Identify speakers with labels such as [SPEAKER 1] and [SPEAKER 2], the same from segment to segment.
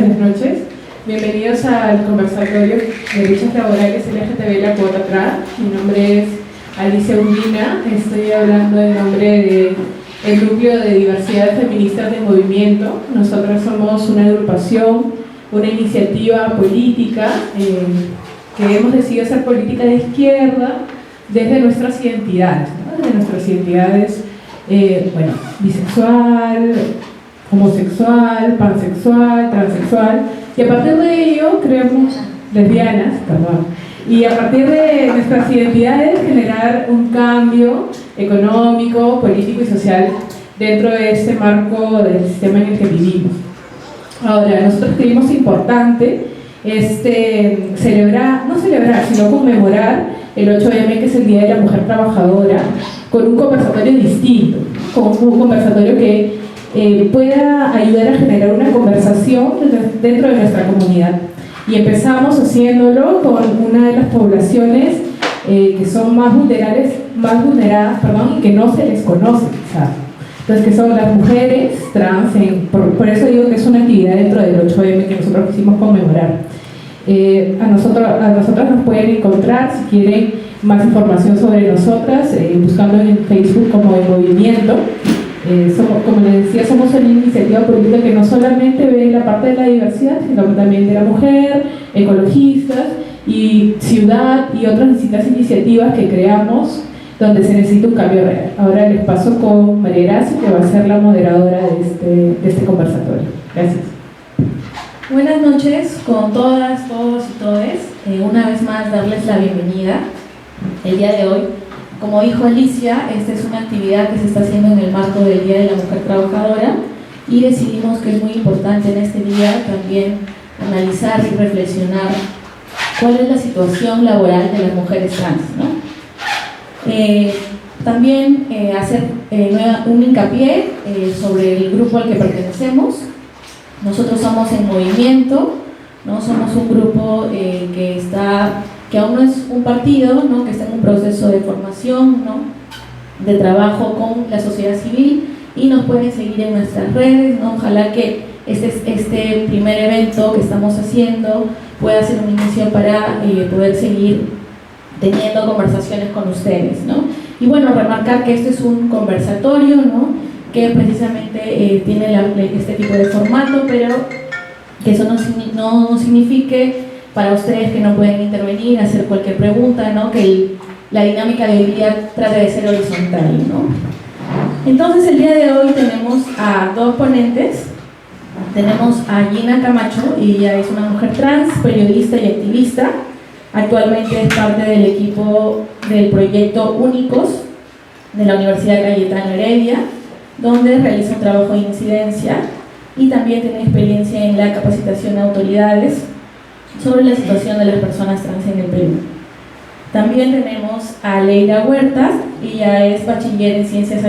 [SPEAKER 1] buenas noches. Bienvenidos al conversatorio de derechos laborales LGTB La Cuota Trans. Mi nombre es Alicia Urbina, estoy hablando en nombre del Núcleo de Diversidad Feministas de Movimiento. Nosotros somos una agrupación, una iniciativa política que hemos decidido hacer política de izquierda desde nuestras identidades, ¿no? Desde nuestras identidades, bisexual, homosexual, pansexual, transexual, y a partir de ello creamos lesbianas, y a partir de nuestras identidades generar un cambio económico, político y social dentro de este marco del sistema en el que vivimos. Ahora, nosotros creímos importante sino conmemorar el 8M, que es el Día de la Mujer Trabajadora, con un conversatorio distinto, con un conversatorio que pueda ayudar a generar una conversación dentro de nuestra comunidad. Y empezamos haciéndolo con una de las poblaciones que son más vulneradas, y que no se les conoce, quizás. Entonces, que son las mujeres trans, por eso digo que es una actividad dentro del 8M que nosotros quisimos conmemorar. A nosotras nos pueden encontrar, si quieren más información sobre nosotras, buscando en Facebook como El Movimiento. Como les decía, somos una iniciativa política que no solamente ve la parte de la diversidad, sino también de la mujer, ecologistas y ciudad y otras distintas iniciativas que creamos donde se necesita un cambio real. Ahora les paso con María Gracia, que va a ser la moderadora de este conversatorio. Gracias.
[SPEAKER 2] Buenas noches con todas, todos y todes. Una vez más darles la bienvenida el día de hoy. Como dijo Alicia, esta es una actividad que se está haciendo en el marco del Día de la Mujer Trabajadora y decidimos que es muy importante en este día también analizar y reflexionar cuál es la situación laboral de las mujeres trans, ¿no? También hacer un hincapié sobre el grupo al que pertenecemos. Nosotros somos El Movimiento, ¿no? Somos un grupo que aún no es un partido, ¿no? Que está en un proceso de formación, ¿no? De trabajo con la sociedad civil, y nos pueden seguir en nuestras redes, ¿no? Ojalá que este primer evento que estamos haciendo pueda ser un inicio para poder seguir teniendo conversaciones con ustedes, ¿no? Y bueno, remarcar que este es un conversatorio, ¿no? Que precisamente tiene este tipo de formato, pero que eso no signifique para ustedes que no pueden intervenir, hacer cualquier pregunta, ¿no? Que la dinámica del día trate de ser horizontal, ¿no? Entonces, el día de hoy tenemos a dos ponentes. Tenemos a Gina Camacho, y ella es una mujer trans, periodista y activista. Actualmente es parte del equipo del proyecto Únicos de la Universidad Cayetano Heredia, donde realiza un trabajo de incidencia y también tiene experiencia en la capacitación de autoridades sobre la situación de las personas trans en el Perú. También tenemos a Leila Huertas, ella es bachiller en Ciencias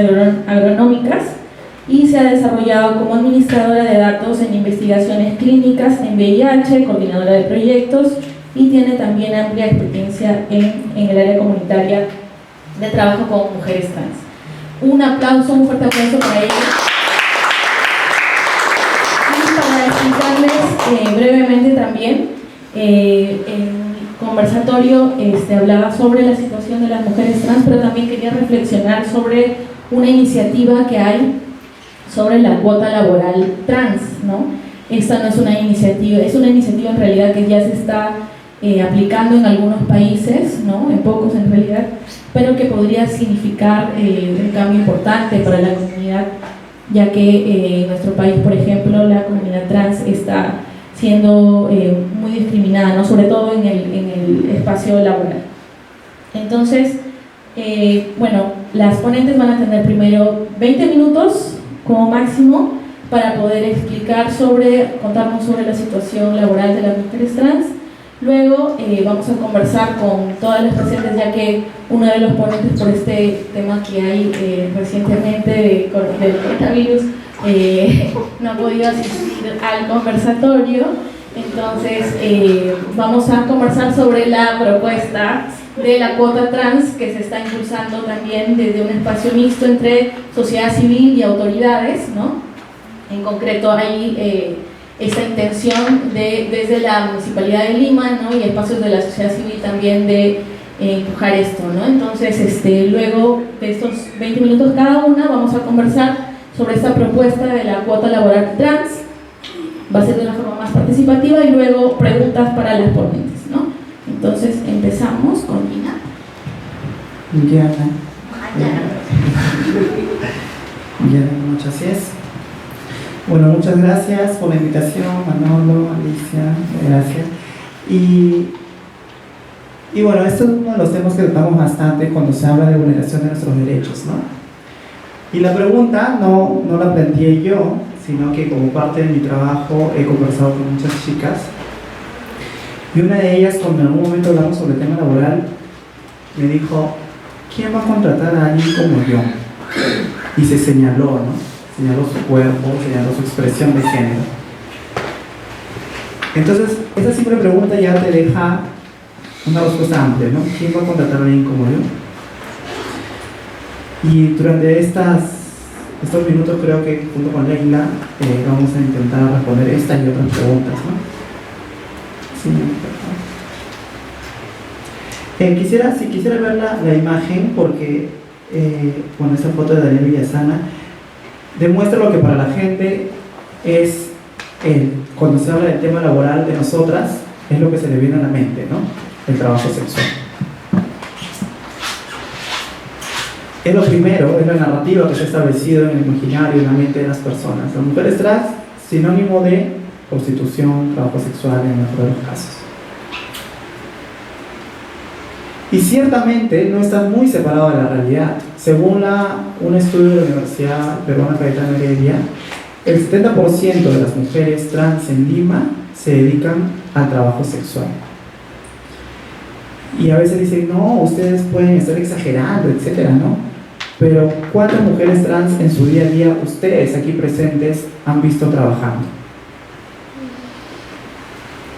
[SPEAKER 2] Agronómicas y se ha desarrollado como administradora de datos en investigaciones clínicas en VIH, coordinadora de proyectos, y tiene también amplia experiencia en el área comunitaria de trabajo con mujeres trans. Un fuerte aplauso para ella. Y para explicarles brevemente también, el conversatorio hablaba sobre la situación de las mujeres trans, pero también quería reflexionar sobre una iniciativa que hay sobre la cuota laboral trans, ¿no? Esta no es una iniciativa, es una iniciativa en realidad que ya se está aplicando en algunos países, ¿no? En pocos en realidad, pero que podría significar un cambio importante para la comunidad, ya que en nuestro país, por ejemplo, la comunidad trans está siendo muy discriminada, ¿no? Sobre todo en el espacio laboral. Entonces, las ponentes van a tener primero 20 minutos como máximo para poder contarnos sobre la situación laboral de las mujeres trans. Luego vamos a conversar con todas las presentes, ya que uno de los ponentes por este tema que hay recientemente del coronavirus no ha podido asistir al conversatorio. Entonces vamos a conversar sobre la propuesta de la cuota trans que se está impulsando también desde un espacio mixto entre sociedad civil y autoridades, ¿no? En concreto hay esta intención desde la Municipalidad de Lima, ¿no? Y espacios de la sociedad civil también de empujar esto, ¿no? Entonces, luego de estos 20 minutos cada una, vamos a conversar sobre esta propuesta de la cuota laboral trans. Va a ser de una forma más participativa y luego preguntas para las ponentes, ¿no? Entonces, empezamos con Gina.
[SPEAKER 3] Diana, muchas gracias. Bueno, muchas gracias por la invitación, Manolo, Alicia, gracias. Y bueno, esto es uno de los temas que tratamos bastante cuando se habla de vulneración de nuestros derechos, ¿no? Y la pregunta no la planteé yo, sino que como parte de mi trabajo he conversado con muchas chicas. Y una de ellas, cuando en algún momento hablamos sobre el tema laboral, me dijo: ¿quién va a contratar a alguien como yo? Y se señaló, ¿no? Señaló su cuerpo, señaló su expresión de género. Entonces, esa simple pregunta ya te deja una respuesta amplia, ¿no? ¿Quién va a contratar a alguien como yo? Y durante estos minutos creo que junto con Leila vamos a intentar responder esta y otras preguntas, ¿no? Sí, quisiera ver la imagen porque bueno, esta foto de Daniel Villasana demuestra lo que para la gente es, cuando se habla del tema laboral de nosotras, es lo que se le viene a la mente, ¿no? El trabajo sexual. Es lo primero, es la narrativa que se ha establecido en el imaginario y en la mente de las personas. Las mujeres trans, sinónimo de prostitución, trabajo sexual en el mejor de los casos. Y ciertamente no está muy separado de la realidad. Según un estudio de la Universidad Peruana Cayetano Heredia, el 70% de las mujeres trans en Lima se dedican al trabajo sexual. Y a veces dicen: no, ustedes pueden estar exagerando, etcétera, ¿no? Pero ¿cuántas mujeres trans en su día a día ustedes aquí presentes han visto trabajando?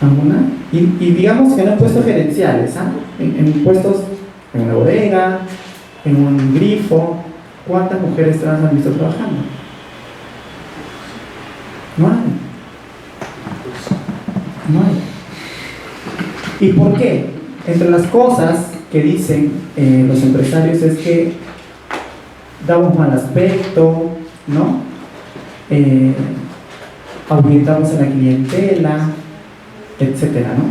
[SPEAKER 3] ¿Alguna? Y digamos que no en puestos gerenciales, ¿ah? En puestos en una bodega, en un grifo. ¿Cuántas mujeres trans han visto trabajando? No hay. No hay. ¿Y por qué? Entre las cosas que dicen los empresarios es que damos mal aspecto, ¿no? Aumentamos en la clientela, etcétera, ¿no?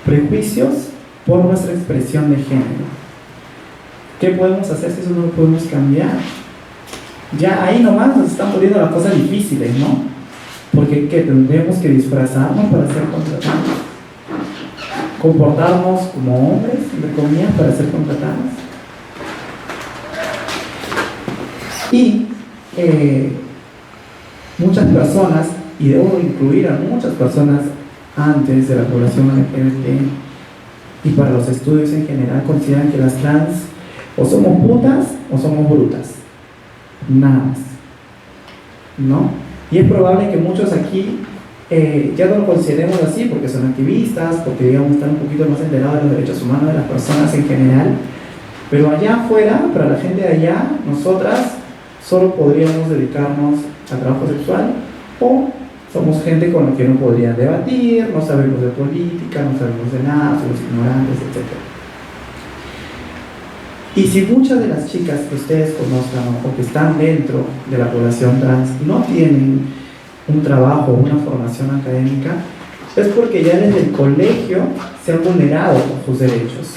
[SPEAKER 3] Prejuicios por nuestra expresión de género. ¿Qué podemos hacer si eso no lo podemos cambiar? Ya ahí nomás nos están poniendo las cosas difíciles, ¿no? Porque ¿qué? Tendremos que disfrazarnos para ser contratados, comportarnos como hombres, entre comillas, para ser contratados. Y muchas personas, y debo incluir a muchas personas antes de la población LGBT y para los estudios en general, consideran que las trans o somos putas o somos brutas, nada más, ¿no? Y es probable que muchos aquí ya no lo consideremos así porque son activistas, porque digamos están un poquito más enterados de los derechos humanos de las personas en general, pero allá afuera, para la gente de allá, nosotras solo podríamos dedicarnos al trabajo sexual, o somos gente con la que no podrían debatir, no sabemos de política, no sabemos de nada, somos ignorantes, etc. Y si muchas de las chicas que ustedes conozcan o que están dentro de la población trans no tienen un trabajo o una formación académica, es porque ya desde el colegio se han vulnerado sus derechos.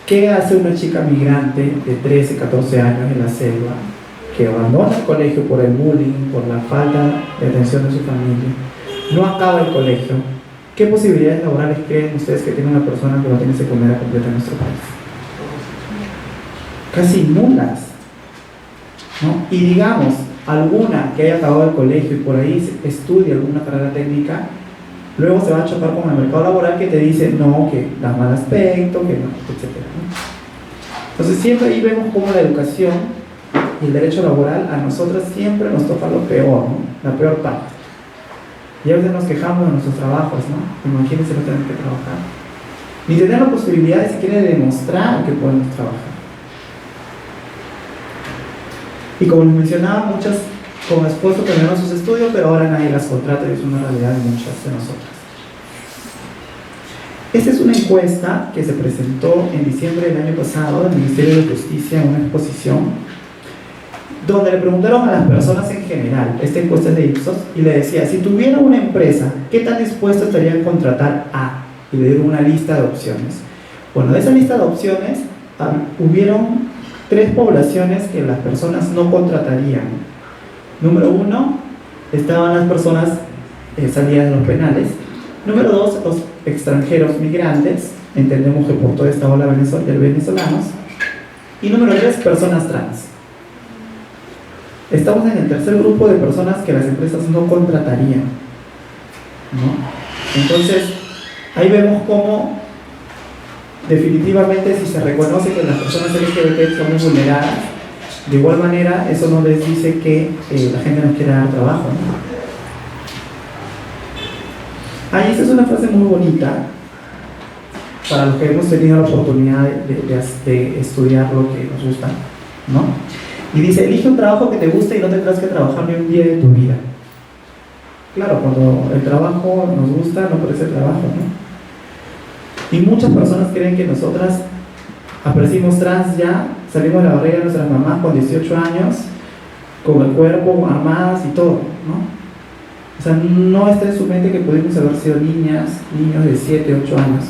[SPEAKER 3] ¿Qué hace una chica migrante de 13, 14 años en la selva que abandona el colegio por el bullying, por la falta de atención de su familia? No acaba el colegio. ¿Qué posibilidades laborales creen ustedes que tiene una persona que no tiene secundaria completa en nuestro país? Casi nulas, ¿no? Y digamos, alguna que haya acabado el colegio y por ahí estudia alguna carrera técnica, luego se va a chocar con el mercado laboral que te dice no, que da mal aspecto, que no, etc., ¿no? Entonces siempre ahí vemos cómo la educación y el derecho laboral a nosotras siempre nos toca lo peor, ¿no? La peor parte. Y a veces nos quejamos de nuestros trabajos, ¿no? Imagínense no tener que trabajar, ni tener la posibilidad de siquiera de demostrar que podemos trabajar. Y como les mencionaba, muchas con esfuerzo terminaron sus estudios, pero ahora nadie las contrata y es una realidad de muchas de nosotras. Esta es una encuesta que se presentó en diciembre del año pasado del Ministerio de Justicia en una exposición donde le preguntaron a las personas en general, esta encuesta es de Ipsos, y le decía, si tuviera una empresa, ¿qué tan dispuesta estarían a contratar a? Y le dieron una lista de opciones. Bueno, de esa lista de opciones hubieron 3 poblaciones que las personas no contratarían. Número 1, estaban las personas salidas de los penales. Número 2, los extranjeros migrantes, entendemos que por toda esta ola de venezolanos. Y número 3, personas trans. Estamos en el tercer grupo de personas que las empresas no contratarían, ¿no? Entonces, ahí vemos cómo definitivamente si se reconoce que las personas LGBT son vulneradas, de igual manera eso no les dice que la gente no quiera dar trabajo, ¿no? Esta es una frase muy bonita para los que hemos tenido la oportunidad de estudiar lo que nos gusta, ¿no? Y dice, elige un trabajo que te guste y no tendrás que trabajar ni un día de tu vida. Claro, cuando el trabajo nos gusta, no parece trabajo, ¿no? Y muchas personas creen que nosotras aparecimos trans ya, salimos de la barriga de nuestras mamás con 18 años, con el cuerpo armadas y todo, ¿no? O sea, no está en su mente que pudimos haber sido niñas, niños de 7, 8 años.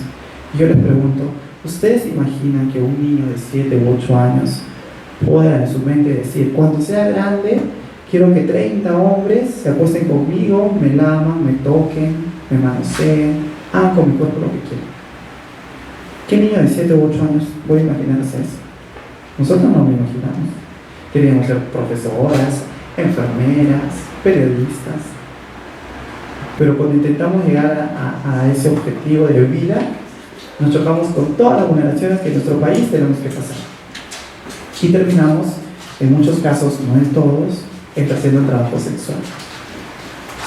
[SPEAKER 3] Y yo les pregunto, ¿ustedes imaginan que un niño de 7 u 8 años pueda en su mente decir, cuando sea grande, quiero que 30 hombres se acuesten conmigo, me laman, me toquen, me manoseen, hagan con mi cuerpo lo que quieran? ¿Qué niño de 7 u 8 años puede imaginarse eso? Nosotros no lo imaginamos. Queríamos ser profesoras, enfermeras, periodistas. Pero cuando intentamos llegar a ese objetivo de vida, nos chocamos con todas las vulneraciones que en nuestro país tenemos que pasar. Y terminamos, en muchos casos, no en todos, ejerciendo el trabajo sexual.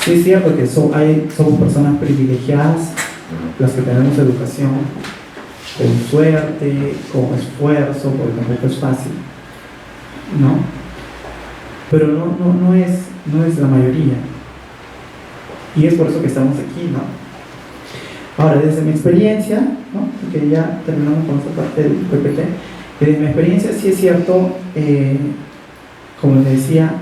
[SPEAKER 3] Sí es cierto que somos personas privilegiadas, las que tenemos educación, con suerte, con esfuerzo, porque tampoco es fácil, ¿no? Pero no es la mayoría. Y es por eso que estamos aquí, ¿no? Ahora, desde mi experiencia, ¿no? Porque ya terminamos con esta parte del PPT, desde mi experiencia sí es cierto, como les decía,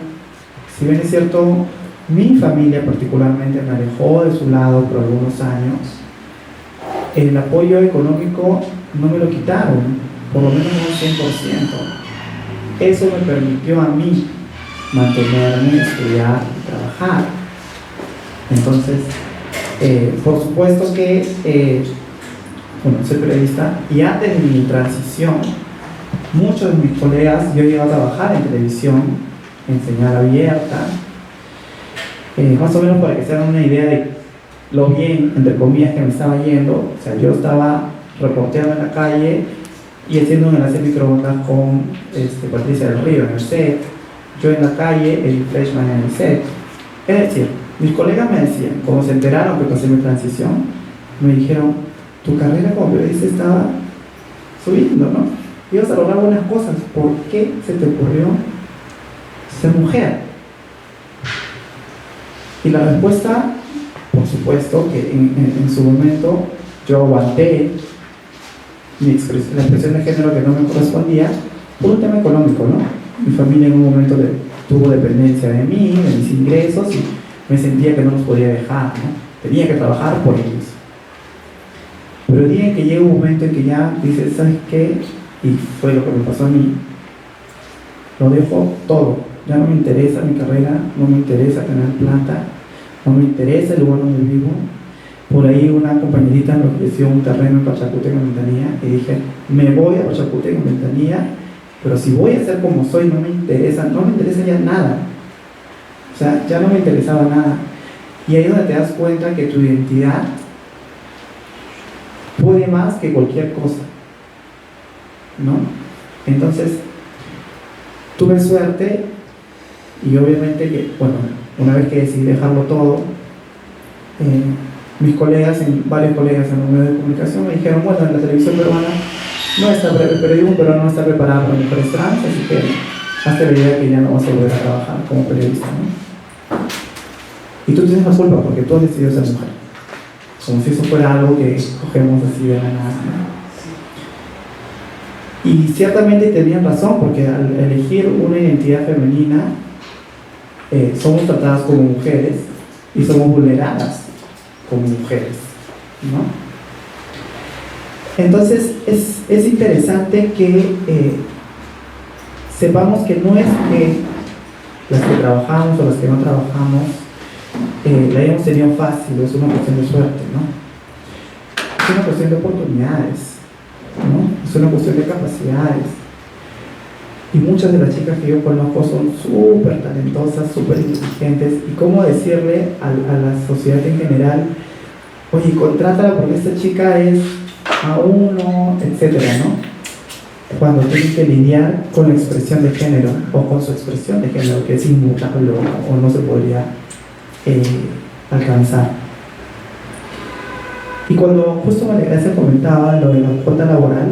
[SPEAKER 3] si bien es cierto, mi familia particularmente me alejó de su lado por algunos años, el apoyo económico no me lo quitaron, por lo menos un 100%. Eso me permitió a mí mantenerme, estudiar y trabajar. Entonces, por supuesto que, soy periodista y antes de mi transición, muchos de mis colegas, yo llegué a trabajar en televisión, en señal abierta, más o menos para que se hagan una idea de lo bien, entre comillas, que me estaba yendo. O sea, yo estaba reporteando en la calle y haciendo un enlace de microondas con Patricia del Río en el set, yo en la calle, el freshman en el set. Es decir, mis colegas me decían, cuando se enteraron que pasé mi transición, me dijeron, tu carrera como periodista estaba subiendo, ¿no? Ibas a lograr buenas cosas, ¿por qué se te ocurrió ser mujer? Y la respuesta, por supuesto, que en su momento yo aguanté la expresión de género que no me correspondía por un tema económico, ¿no? Mi familia en un momento tuvo dependencia de mí, de mis ingresos, y me sentía que no los podía dejar, ¿no? Tenía que trabajar por ellos. Pero el día en que llega un momento en que ya dices, ¿sabes qué? Y fue lo que me pasó a mí, lo dejo todo. Ya no me interesa mi carrera, no me interesa tener plata, no me interesa el lugar donde vivo. Por ahí una compañerita me ofreció un terreno en Pachacútec, en Ventanilla, y dije, me voy a Pachacútec, en Ventanilla, pero si voy a ser como soy, no me interesa ya nada. O sea, ya no me interesaba nada. Y ahí es donde te das cuenta que tu identidad puede más que cualquier cosa, ¿no? Entonces, tuve suerte y obviamente que, bueno, una vez que decidí dejarlo todo, mis colegas, varios colegas en los medios de comunicación me dijeron, bueno, en la televisión peruana no está, el periodismo peruano no está preparado para mujeres trans, así que hazte la idea que ya no vas a volver a trabajar como periodista, ¿no? Y tú tienes la culpa porque tú has decidido ser mujer. Como si eso fuera algo que cogemos así de la nada, ¿no? Y ciertamente tenían razón, porque al elegir una identidad femenina, somos tratadas como mujeres y somos vulneradas como mujeres, ¿no? Entonces es interesante que sepamos que no es que las que trabajamos o las que no trabajamos la hayamos tenido fácil, es una cuestión de suerte, ¿no? Es una cuestión de oportunidades, ¿no? Es una cuestión de capacidades. Y muchas de las chicas que yo conozco son súper talentosas, súper inteligentes. Y cómo decirle a la sociedad en general, oye, contrátala porque esta chica es A1, etcétera, ¿no? Cuando tienen que lidiar con la expresión de género o con su expresión de género, que es inmutable o no se podría alcanzar. Y cuando justo María Gracia comentaba lo de la cuota laboral,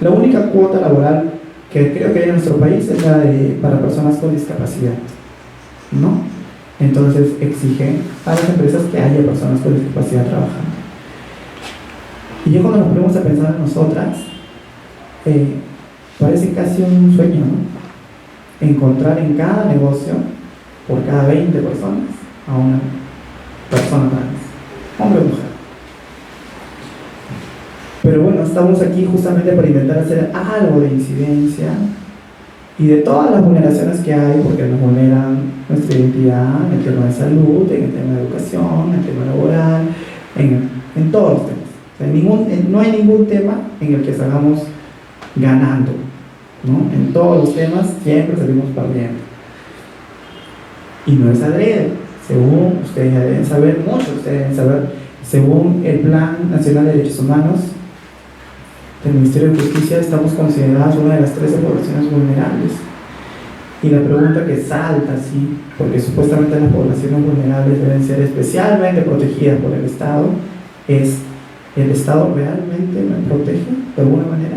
[SPEAKER 3] la única cuota laboral que creo que hay en nuestro país es la para personas con discapacidad, ¿no? Entonces exige a las empresas que haya personas con discapacidad trabajando. Y yo cuando nos ponemos a pensar en nosotras, parece casi un sueño, ¿no? Encontrar en cada negocio, por cada 20 personas, a una persona trans, hombre o mujer. Pero bueno, estamos aquí justamente para intentar hacer algo de incidencia y de todas las vulneraciones que hay, porque nos vulneran nuestra identidad en el tema de salud, en el tema de educación, en el tema laboral, en todos los temas. O sea, no hay ningún tema en el que salgamos ganando, ¿no? En todos los temas siempre salimos perdiendo. Y no es adrede, según ustedes ya deben saber, muchos de ustedes deben saber, según el Plan Nacional de Derechos Humanos del Ministerio de Justicia, estamos consideradas una de las 13 poblaciones vulnerables. Y la pregunta que salta, sí, porque supuestamente las poblaciones vulnerables deben ser especialmente protegidas por el Estado, es: ¿el Estado realmente me protege de alguna manera?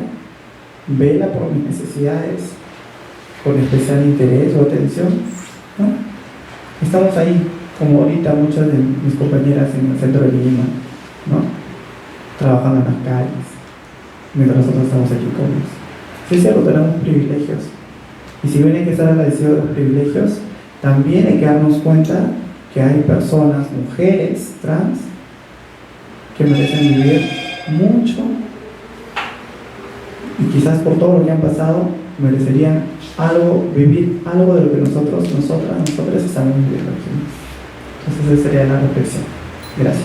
[SPEAKER 3] ¿Vela por mis necesidades con especial interés o atención? ¿No? Estamos ahí, como ahorita muchas de mis compañeras en el centro de Lima, ¿no? Trabajando en las calles, mientras nosotros estamos aquí cómodos. Sí, es cierto, tenemos privilegios. Y si bien hay que estar agradecidos de los privilegios, también hay que darnos cuenta que hay personas, mujeres trans, que merecen vivir mucho y quizás por todo lo que han pasado merecerían vivir algo de lo que nosotras estamos viviendo aquí. Entonces esa sería la reflexión. Gracias.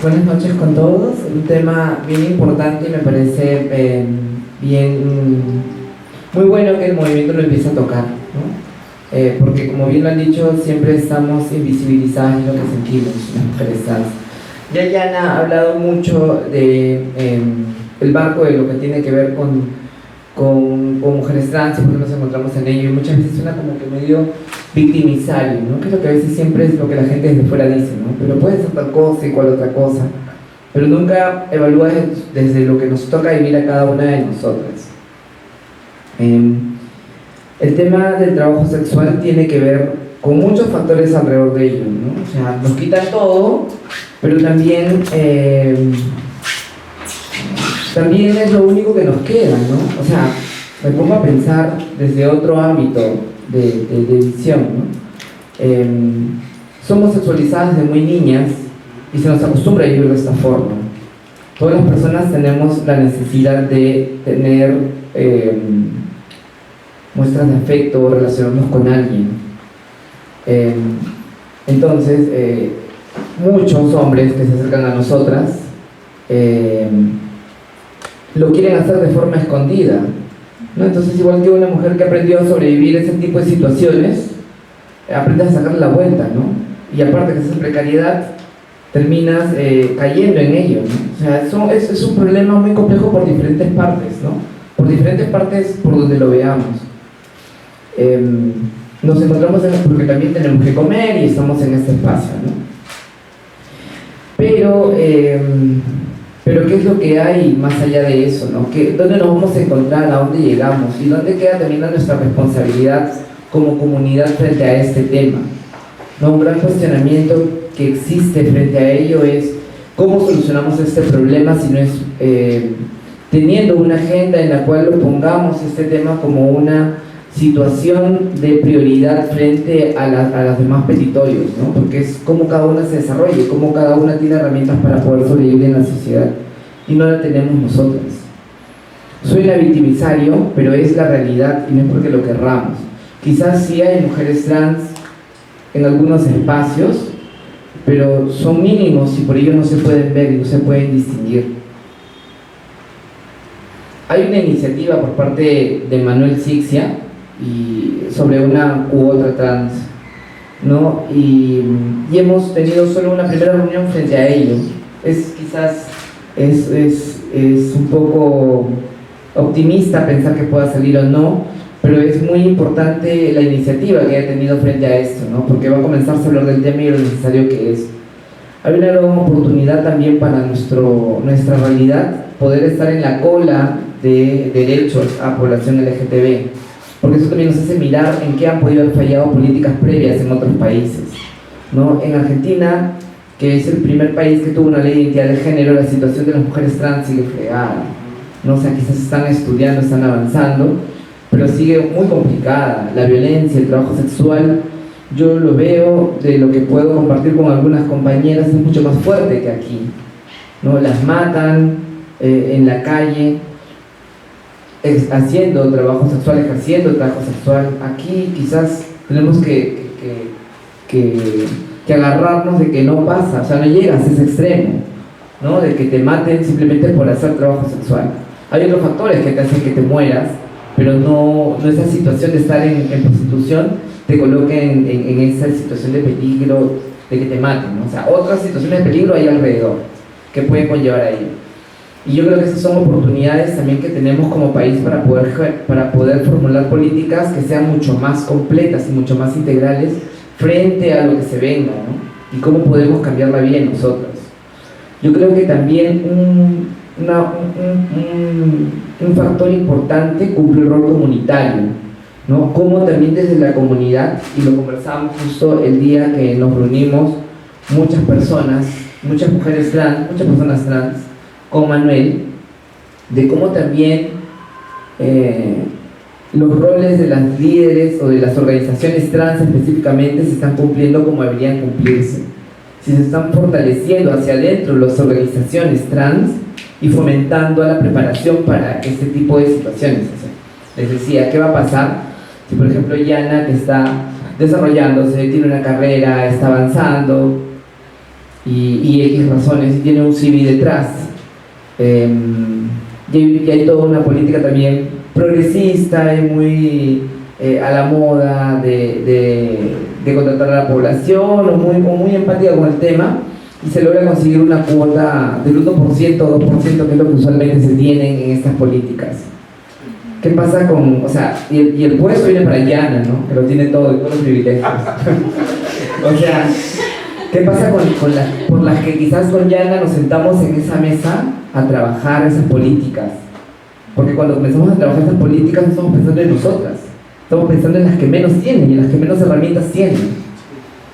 [SPEAKER 4] Buenas noches con todos. Un tema bien importante y me parece muy bueno que el movimiento lo empiece a tocar, ¿no? Porque como bien lo han dicho, siempre estamos invisibilizadas en lo que sentimos las mujeres trans. Ya Yana ha hablado mucho de el marco de lo que tiene que ver con mujeres trans y por qué nos encontramos en ello, y muchas veces suena como que medio victimizario, ¿no? Que es lo que a veces siempre es lo que la gente desde fuera dice, ¿no? Pero puede ser tal cosa y cual otra cosa, pero nunca evalúa desde lo que nos toca vivir a cada una de nosotras. El tema del trabajo sexual tiene que ver con muchos factores alrededor de ello, ¿no? O sea, nos quitan todo, pero también es lo único que nos queda, ¿no? O sea, me pongo a pensar desde otro ámbito de visión, ¿no? Somos sexualizadas desde muy niñas y se nos acostumbra a vivir de esta forma. Todas las personas tenemos la necesidad de tener muestras de afecto o relacionarnos con alguien. Entonces, muchos hombres que se acercan a nosotras lo quieren hacer de forma escondida, ¿no? Entonces, igual que una mujer que aprendió a sobrevivir ese tipo de situaciones, aprende a sacarle la vuelta, ¿no? Y aparte que esa precariedad terminas cayendo en ello, ¿no? O sea, es un problema muy complejo por diferentes partes, ¿no? Por diferentes partes por donde lo veamos. Nos encontramos porque también tenemos que comer y estamos en este espacio, ¿no? Pero ¿qué es lo que hay más allá de eso, ¿no? ¿Dónde nos vamos a encontrar? ¿A dónde llegamos? ¿Y dónde queda también nuestra responsabilidad como comunidad frente a este tema? ¿No? Un gran cuestionamiento que existe frente a ello es cómo solucionamos este problema si no es teniendo una agenda en la cual lo pongamos este tema como una situación de prioridad frente a los demás petitorios, ¿no? Porque es cómo cada una se desarrolla, cómo cada una tiene herramientas para poder sobrevivir en la sociedad y no la tenemos nosotras. Suena victimizario, pero es la realidad y no es porque lo querramos. Quizás sí hay mujeres trans en algunos espacios, pero son mínimos y por ello no se pueden ver y no se pueden distinguir. Hay una iniciativa por parte de Manuel Sixia sobre una u otra trans, ¿no? Y hemos tenido solo una primera reunión frente a ello. Quizás es un poco optimista pensar que pueda salir o no, pero es muy importante la iniciativa que haya tenido frente a esto, ¿no? Porque va a comenzarse a hablar del tema y lo necesario que es. Hay una gran oportunidad también para nuestra realidad, poder estar en la cola de derechos a población LGTB, porque eso también nos hace mirar en qué han podido haber fallado políticas previas en otros países, ¿no? En Argentina, que es el primer país que tuvo una ley de identidad de género, la situación de las mujeres trans sigue fregada, ¿no? O sea, quizás están estudiando, están avanzando, pero sigue muy complicada. La violencia, el trabajo sexual, yo lo veo de lo que puedo compartir con algunas compañeras, es mucho más fuerte que aquí, ¿no? Las matan en la calle, haciendo trabajo sexual, ejerciendo trabajo sexual. Aquí quizás tenemos que agarrarnos de que no pasa, o sea, no llegas a ese extremo, ¿no? De que te maten simplemente por hacer trabajo sexual. Hay otros factores que te hacen que te mueras, pero no esa situación de estar en prostitución te coloque en esa situación de peligro de que te maten, ¿no? O sea, otras situaciones de peligro hay alrededor que pueden conllevar a ello. Y yo creo que esas son oportunidades también que tenemos como país para poder formular políticas que sean mucho más completas y mucho más integrales frente a lo que se venga, ¿no? Y cómo podemos cambiar la vida de nosotras. Yo creo que también un factor importante cumple el rol comunitario, ¿no? Cómo también desde la comunidad, y lo conversamos justo el día que nos reunimos muchas mujeres trans, muchas personas trans, con Manuel, de cómo también los roles de las líderes o de las organizaciones trans específicamente se están cumpliendo como deberían cumplirse. Si se están fortaleciendo hacia adentro las organizaciones trans y fomentando la preparación para este tipo de situaciones. O sea, les decía, ¿qué va a pasar si, por ejemplo, Yana, que está desarrollándose, tiene una carrera, está avanzando y X razones, y tiene un CV detrás? Y hay toda una política también progresista y muy a la moda de contratar a la población o muy empática con el tema, y se logra conseguir una cuota del 1% o 2%, que es lo que usualmente se tienen en estas políticas. ¿Qué pasa con, o sea, y el puesto viene para Yana, ¿no? Que lo tiene todo, y todos los privilegios. O sea, ¿qué pasa por las que quizás con Yana nos sentamos en esa mesa a trabajar esas políticas? Porque cuando comenzamos a trabajar esas políticas no estamos pensando en nosotras, estamos pensando en las que menos tienen y en las que menos herramientas tienen.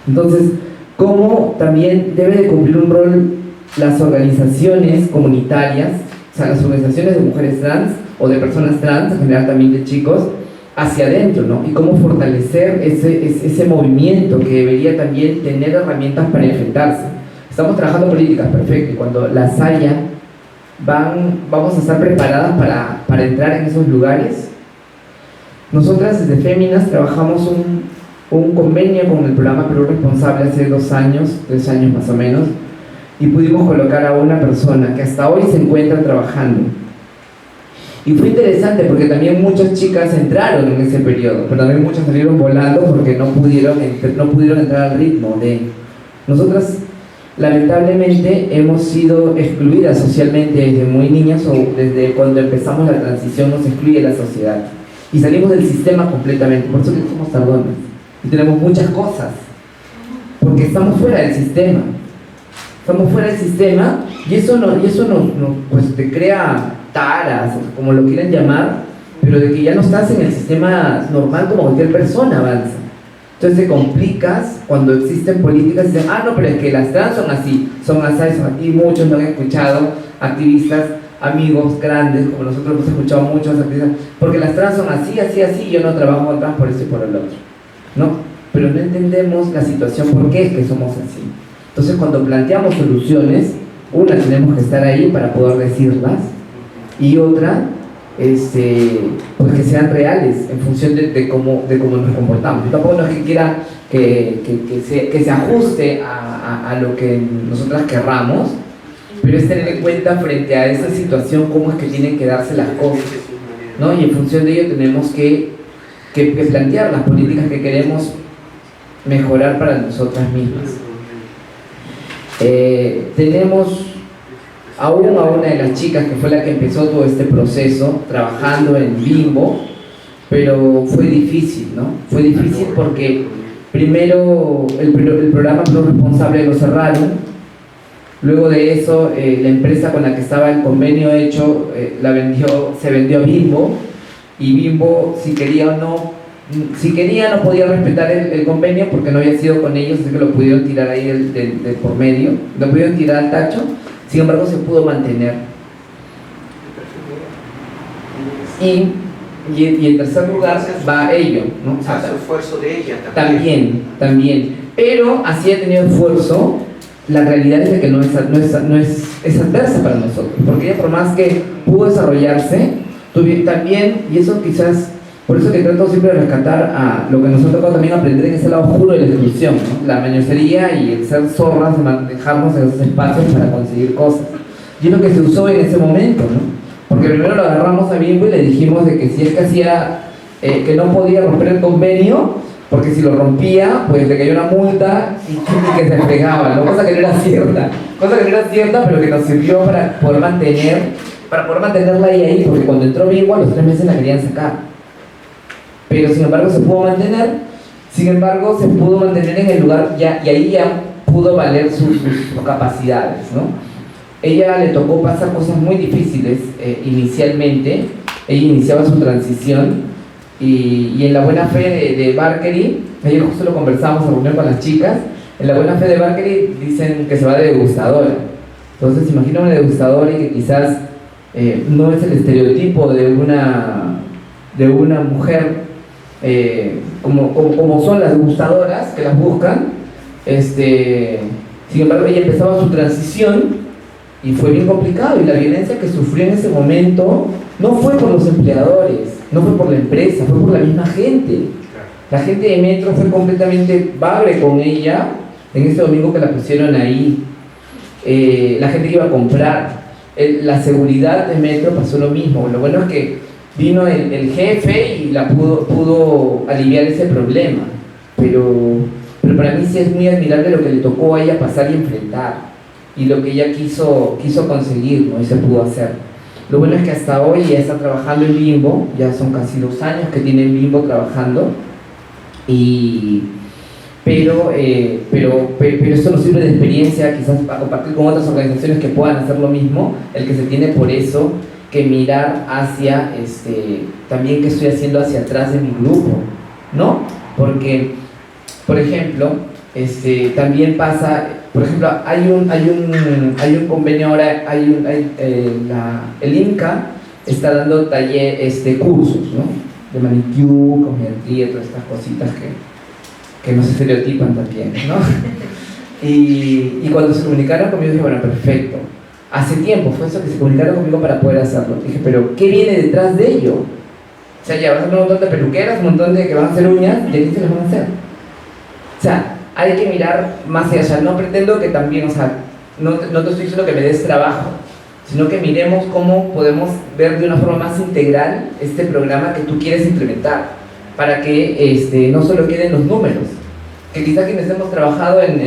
[SPEAKER 4] Entonces, ¿cómo también debe de cumplir un rol las organizaciones comunitarias, o sea, las organizaciones de mujeres trans o de personas trans, en general también de chicos, hacia adentro, ¿no? Y cómo fortalecer ese movimiento que debería también tener herramientas para enfrentarse. Estamos trabajando políticas, perfecto, y cuando las haya, vamos a estar preparadas para entrar en esos lugares. Nosotras desde Féminas trabajamos un convenio con el programa Perú Responsable hace 2 años, 3 años más o menos, y pudimos colocar a una persona que hasta hoy se encuentra trabajando. Y fue interesante porque también muchas chicas entraron en ese periodo, pero también muchas salieron volando porque no pudieron entrar al ritmo de... Nosotras lamentablemente hemos sido excluidas socialmente desde muy niñas, o desde cuando empezamos la transición nos excluye la sociedad y salimos del sistema completamente. Por eso que somos tardones y tenemos muchas cosas, porque estamos fuera del sistema. Estamos fuera del sistema y eso no, pues te crea taras, como lo quieran llamar, pero de que ya no estás en el sistema normal como cualquier persona avanza. Entonces te complicas cuando existen políticas y dicen, no, pero es que las trans son así, son así, y muchos lo han escuchado, activistas, amigos grandes, como nosotros hemos escuchado muchos activistas, porque las trans son así, así, así, yo no trabajo con trans por eso y por el otro, ¿no? Pero no entendemos la situación, por qué es que somos así. Entonces cuando planteamos soluciones, una, tenemos que estar ahí para poder decirlas, y otra, pues que sean reales en función de cómo nos comportamos. Yo tampoco no es que quiera que se ajuste a lo que nosotras querramos, pero es tener en cuenta frente a esa situación cómo es que tienen que darse las cosas, ¿no? Y en función de ello tenemos que plantear las políticas que queremos mejorar para nosotras mismas. Tenemos aún a una de las chicas que fue la que empezó todo este proceso trabajando en Bimbo, pero fue difícil, ¿no? Fue difícil porque primero el programa Plus Responsable lo cerraron, luego de eso la empresa con la que estaba el convenio hecho se vendió a Bimbo, y Bimbo si quería no podía respetar el convenio porque no había sido con ellos, así que lo pudieron tirar ahí del por medio, lo pudieron tirar al tacho. Sin embargo, se pudo mantener. Y en tercer lugar va ello, ¿no? O sea,
[SPEAKER 5] el esfuerzo de ella
[SPEAKER 4] también. Pero así ha tenido esfuerzo, la realidad es de que no es adversa para nosotros. Porque ella, por más que pudo desarrollarse, también, y eso quizás, por eso que trato siempre de rescatar a lo que nos ha tocado también aprender en ese lado oscuro de la exclusión, ¿no? La mañosería y el ser zorras de manejarnos en esos espacios para conseguir cosas. Y es lo que se usó en ese momento, ¿no? Porque primero lo agarramos a Bimbo y le dijimos de que si es que hacía, que no podía romper el convenio, porque si lo rompía, pues le cayó una multa y que se fregaba, ¿no? Cosa que no era cierta, pero que nos sirvió para poder mantenerla ahí, porque cuando entró Bimbo a los 3 meses la querían sacar. Pero sin embargo se pudo mantener, en el lugar y ahí ya pudo valer sus capacidades, ¿no? Ella le tocó pasar cosas muy difíciles inicialmente. Ella iniciaba su transición y en la buena fe de Barkery, ayer justo lo conversamos en reunión con las chicas, en la buena fe de Barkery dicen que se va de degustadora. Entonces imagina una degustadora y que quizás no es el estereotipo de una mujer como son las degustadoras que las buscan. Sin embargo, ella empezaba su transición y fue bien complicado, y la violencia que sufrió en ese momento no fue por los empleadores, no fue por la empresa, fue por la misma gente. La gente de Metro fue completamente bagre con ella en ese domingo que la pusieron ahí. La gente que iba a comprar, la seguridad de Metro pasó lo mismo. Lo bueno es que vino el jefe y la pudo aliviar ese problema, pero para mí sí es muy admirable lo que le tocó a ella pasar y enfrentar, y lo que ella quiso conseguir, ¿no? Y se pudo hacer. Lo bueno es que hasta hoy ella está trabajando en Bimbo, ya son casi 2 años que tiene en Bimbo trabajando, pero esto nos sirve de experiencia quizás para compartir con otras organizaciones que puedan hacer lo mismo, el que se tiene por eso que mirar hacia, también qué estoy haciendo hacia atrás de mi grupo, ¿no? Porque, por ejemplo, también pasa, por ejemplo, hay un convenio ahora, el INCA está dando cursos, ¿no? De manicure, cosmetría, todas estas cositas que nos estereotipan también, ¿no? Y cuando se comunicaron conmigo dije, bueno, perfecto. Hace tiempo fue eso que se comunicaron conmigo para poder hacerlo. Dije, pero ¿qué viene detrás de ello? O sea, ya vas a hacer un montón de peluqueras, un montón de que van a hacer uñas, ¿y aquí se las van a hacer? O sea, hay que mirar más allá. O sea, no pretendo que también, o sea, no te estoy diciendo que me des trabajo, sino que miremos cómo podemos ver de una forma más integral este programa que tú quieres implementar, para que no solo queden los números, que quizá quienes hemos trabajado en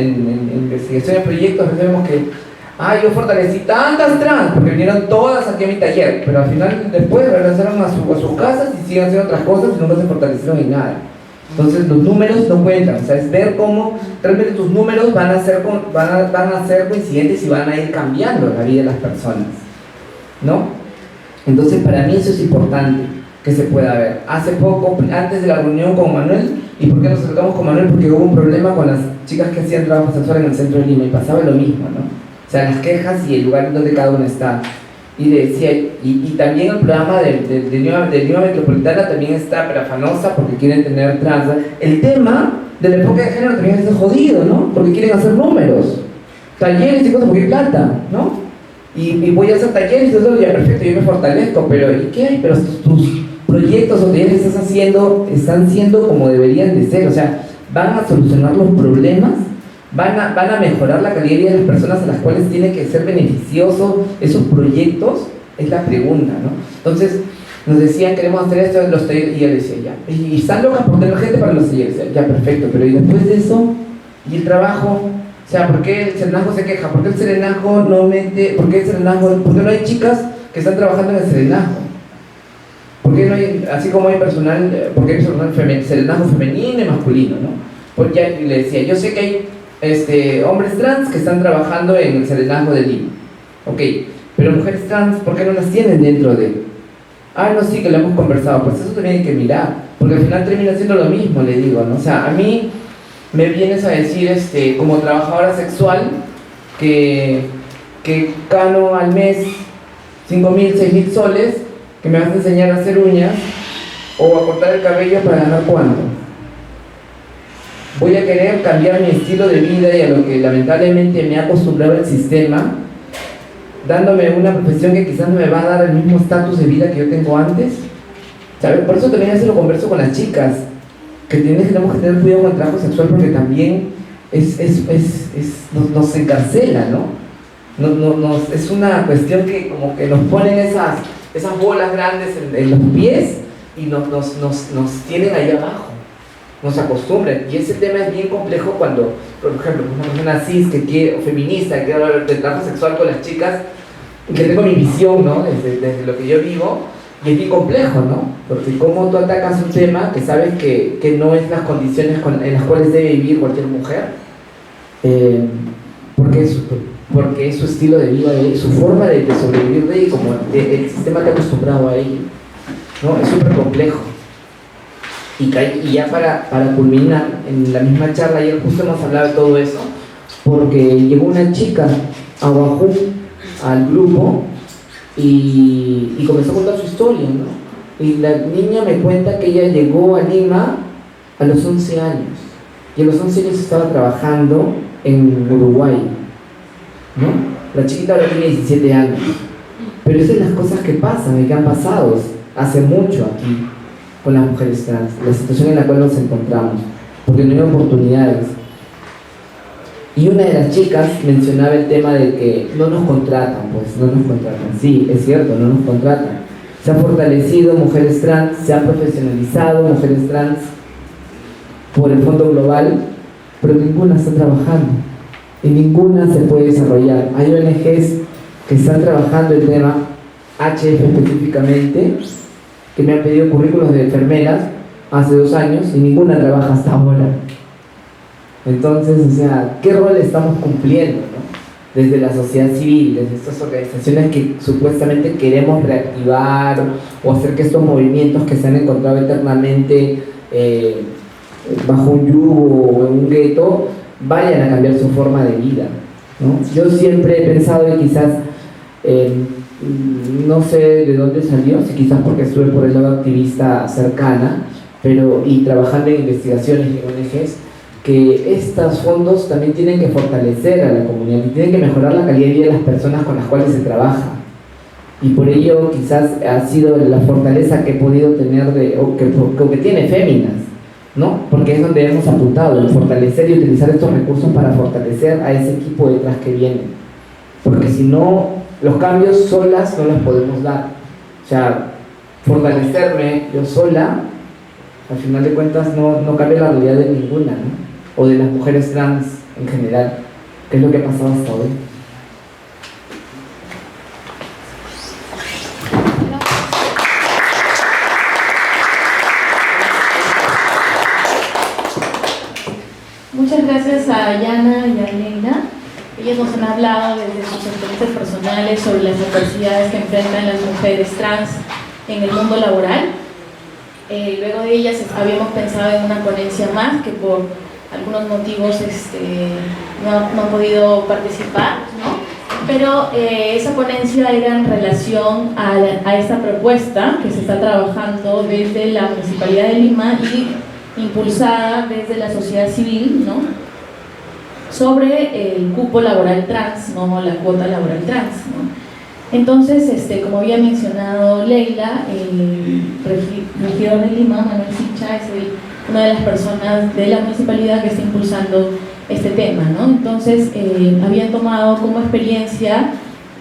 [SPEAKER 4] investigación de proyectos vemos que yo fortalecí tantas trans porque vinieron todas aquí a mi taller, pero al final después regresaron a sus casas y siguen haciendo otras cosas y nunca se fortalecieron en nada. Entonces los números no cuentan, o sea, es ver cómo realmente tus números van a ser coincidentes y van a ir cambiando la vida de las personas, ¿no? Entonces para mí eso es importante que se pueda ver. Hace poco, antes de la reunión con Manuel, ¿y por qué nos acercamos con Manuel? Porque hubo un problema con las chicas que hacían trabajo sexual en el centro de Lima y pasaba lo mismo, ¿no? O sea, las quejas y el lugar donde cada uno está. Y decía, y también el programa de Lima Metropolitana también está afanosa porque quieren tener trans. El tema del enfoque de género también está jodido, ¿no? Porque quieren hacer números, talleres y cosas porque hay plata, ¿no? Y voy a hacer talleres y todo, ya perfecto, yo me fortalezco, pero ¿y qué hay? Pero tus proyectos o talleres que estás haciendo están siendo como deberían de ser, o sea, van a solucionar los problemas, van a mejorar la calidad de vida de las personas a las cuales tiene que ser beneficioso esos proyectos, es la pregunta, ¿no? Entonces, nos decían, queremos hacer esto en los talleres, y yo decía, ya, y están locas por tener gente para los talleres, ya, perfecto, pero ¿y después de eso? ¿Y el trabajo? O sea, ¿por qué el Serenazgo se queja? ¿Por qué el Serenazgo no mete? ¿Por qué no hay chicas que están trabajando en el Serenazgo? ¿Por qué no hay, así como hay personal, porque hay personal Serenazgo femenino y masculino, ¿no? Porque ya le decía, yo sé que hay hombres trans que están trabajando en el Serenazgo de Lima, ok, pero mujeres trans, ¿por qué no las tienen dentro de? No, sí, que lo hemos conversado, pues eso también hay que mirar, porque al final termina siendo lo mismo, le digo, ¿no? O sea, a mí me vienes a decir, como trabajadora sexual, que gano al mes 5.000, 6.000 soles, que me vas a enseñar a hacer uñas o a cortar el cabello para ganar cuánto. Voy a querer cambiar mi estilo de vida y a lo que lamentablemente me ha acostumbrado el sistema, dándome una profesión que quizás no me va a dar el mismo estatus de vida que yo tengo antes. ¿Sabes? Por eso también a veces lo converso con las chicas, que tenemos que tener cuidado con el trabajo sexual porque también nos encarcela, ¿no? Es una cuestión que como que nos ponen esas bolas grandes en los pies y nos tienen ahí abajo, nos acostumbran. Y ese tema es bien complejo cuando, por ejemplo, una persona cis o feminista que quiere hablar de trabajo sexual con las chicas, que tengo mi visión, ¿no? Desde lo que yo vivo, y es bien complejo, ¿no? Porque cómo tú atacas un tema que sabes que no es las condiciones en las cuales debe vivir cualquier mujer, porque es su estilo de vida, su forma de sobrevivir de ahí, como el sistema te ha acostumbrado a ello, ¿no? Es súper complejo. Y ya para culminar, en la misma charla ayer justo hemos hablado de todo eso, porque llegó una chica abajo al grupo y comenzó a contar su historia, ¿no? Y la niña me cuenta que ella llegó a Lima a los 11 años, y a los 11 años estaba trabajando en Uruguay, ¿no? La chiquita ahora tiene 17 años, pero esas son las cosas que pasan y que han pasado hace mucho aquí con las mujeres trans, la situación en la cual nos encontramos, porque no hay oportunidades. Y una de las chicas mencionaba el tema de que no nos contratan, sí, es cierto, no nos contratan. Se han fortalecido mujeres trans, se han profesionalizado mujeres trans por el Fondo Global, pero ninguna está trabajando y ninguna se puede desarrollar. Hay ONGs que están trabajando el tema, HF específicamente, que me han pedido currículos de enfermeras hace 2 años y ninguna trabaja hasta ahora. Entonces, o sea, ¿qué rol estamos cumpliendo, ¿no? Desde la sociedad civil, desde estas organizaciones que supuestamente queremos reactivar o hacer que estos movimientos que se han encontrado eternamente bajo un yugo o en un gueto vayan a cambiar su forma de vida, ¿no? Yo siempre he pensado que quizás no sé de dónde salió, si quizás porque estuve por el lado activista cercana, y trabajando en investigaciones y ONGs, que estos fondos también tienen que fortalecer a la comunidad y tienen que mejorar la calidad de vida de las personas con las cuales se trabaja. Y por ello quizás ha sido la fortaleza que he podido tener, o que tiene Féminas, ¿no? Porque es donde hemos apuntado, en fortalecer y utilizar estos recursos para fortalecer a ese equipo detrás que viene. Porque si no, los cambios solas no los podemos dar. O sea, fortalecerme yo sola, al final de cuentas no cambia la realidad de ninguna, ¿no? o de las mujeres trans en general? ¿Qué es lo que ha pasado hasta hoy?
[SPEAKER 2] Muchas gracias a Yana y a Elena. Ellas nos han hablado desde sus experiencias personales sobre las adversidades que enfrentan las mujeres trans en el mundo laboral. Luego de ellas habíamos pensado en una ponencia más que por algunos motivos no han podido participar, ¿no? Pero esa ponencia era en relación a esta propuesta que se está trabajando desde la Municipalidad de Lima y impulsada desde la sociedad civil, ¿no? Sobre el cupo laboral trans, ¿no? La cuota laboral trans, ¿no? Entonces, como había mencionado Leila, el regidor de Lima, Manuel Sicha, es una de las personas de la municipalidad que está impulsando este tema, ¿no? Entonces, habían tomado como experiencia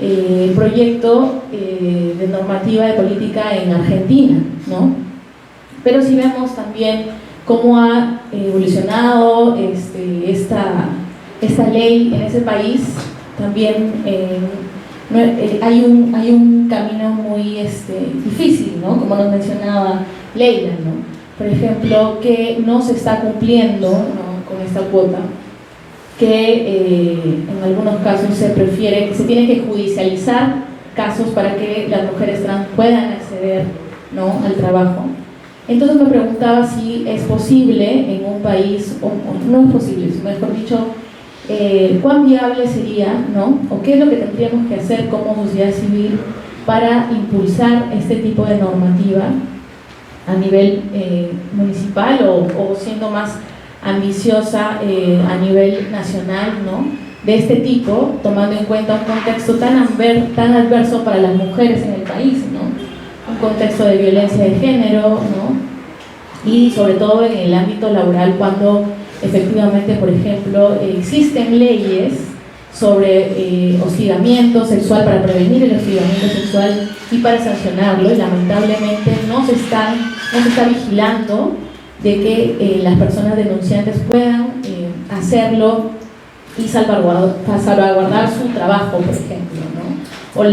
[SPEAKER 2] el proyecto de normativa de política en Argentina, ¿no? Pero si vemos también cómo ha evolucionado esta ley en ese país, también hay un camino muy difícil, ¿no? Como nos mencionaba Leila, ¿no? Por ejemplo, que no se está cumpliendo, ¿no? Con esta cuota, que en algunos casos se tiene que judicializar casos para que las mujeres trans puedan acceder, ¿no? Al trabajo. Entonces me preguntaba si es posible en un país, o no es posible, mejor dicho, cuán viable sería, ¿no? O qué es lo que tendríamos que hacer como sociedad civil para impulsar este tipo de normativa a nivel municipal o siendo más ambiciosa a nivel nacional, ¿no? De este tipo, tomando en cuenta un contexto tan adverso para las mujeres en el país, ¿no? Un contexto de violencia de género, ¿no? Y sobre todo en el ámbito laboral, cuando efectivamente, por ejemplo, existen leyes sobre hostigamiento sexual, para prevenir el hostigamiento sexual y para sancionarlo, y lamentablemente no se está vigilando de que las personas denunciantes puedan hacerlo y salvaguardar su trabajo, por ejemplo, ¿no? O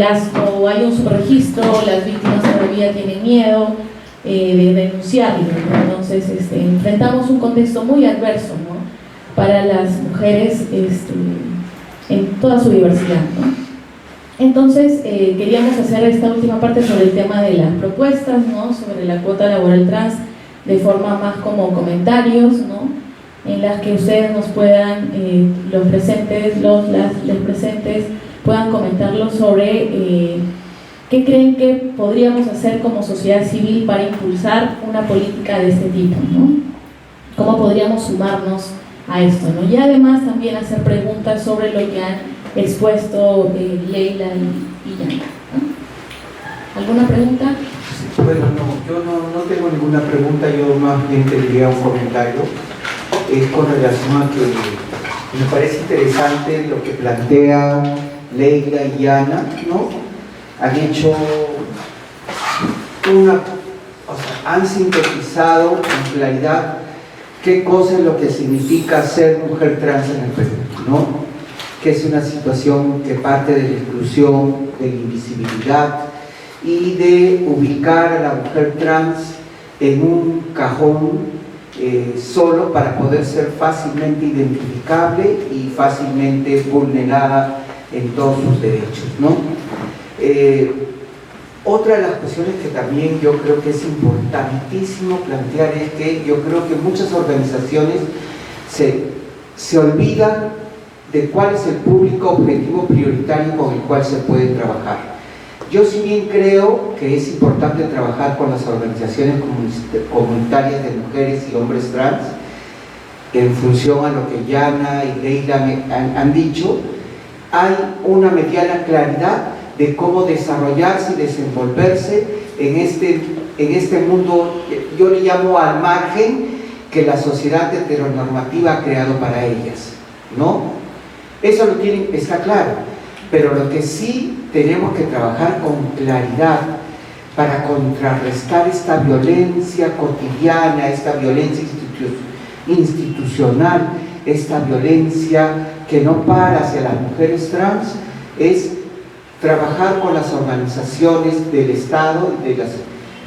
[SPEAKER 2] hay un subregistro, las víctimas todavía tienen miedo de denunciarlo, ¿no? Entonces enfrentamos un contexto muy adverso, ¿no? Para las mujeres en toda su diversidad, ¿no? Entonces queríamos hacer esta última parte sobre el tema de las propuestas, ¿no? Sobre la cuota laboral trans, de forma más como comentarios, ¿no? En las que ustedes nos puedan, los presentes puedan comentarlo sobre qué creen que podríamos hacer como sociedad civil para impulsar una política de este tipo, ¿no? ¿Cómo podríamos sumarnos a esto, ¿no? Y además también hacer preguntas sobre lo que han expuesto Leila y Yana, ¿no? ¿Alguna pregunta?
[SPEAKER 5] Bueno, no, yo no tengo ninguna pregunta, yo más bien tendría un comentario. Es con relación a que me parece interesante lo que plantea Leila y Yana, ¿no? Han hecho han sintetizado con claridad qué cosa es lo que significa ser mujer trans en el Perú, ¿no? Que es una situación que parte de la exclusión, de la invisibilidad y de ubicar a la mujer trans en un cajón solo para poder ser fácilmente identificable y fácilmente vulnerada en todos sus derechos, ¿no? Otra de las cuestiones que también yo creo que es importantísimo plantear es que yo creo que muchas organizaciones se olvidan de cuál es el público objetivo prioritario con el cual se puede trabajar. Yo si bien creo que es importante trabajar con las organizaciones comunitarias de mujeres y hombres trans, en función a lo que Yana y Leila han dicho, hay una mediana claridad de cómo desarrollarse y desenvolverse en este mundo, yo le llamo al margen, que la sociedad heteronormativa ha creado para ellas, ¿no? Eso está claro, pero lo que sí tenemos que trabajar con claridad para contrarrestar esta violencia cotidiana, esta violencia institucional, esta violencia que no para hacia las mujeres trans, es trabajar con las organizaciones del Estado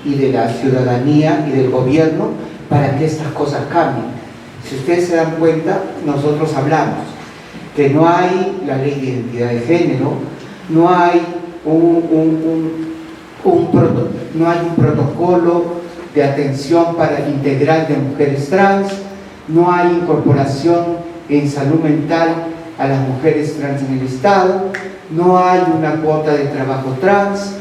[SPEAKER 5] y de la ciudadanía y del gobierno para que estas cosas cambien. Si ustedes se dan cuenta, nosotros hablamos que no hay la ley de identidad de género, no hay un protocolo de atención integral de mujeres trans, no hay incorporación en salud mental a las mujeres trans en el Estado, no hay una cuota de trabajo trans,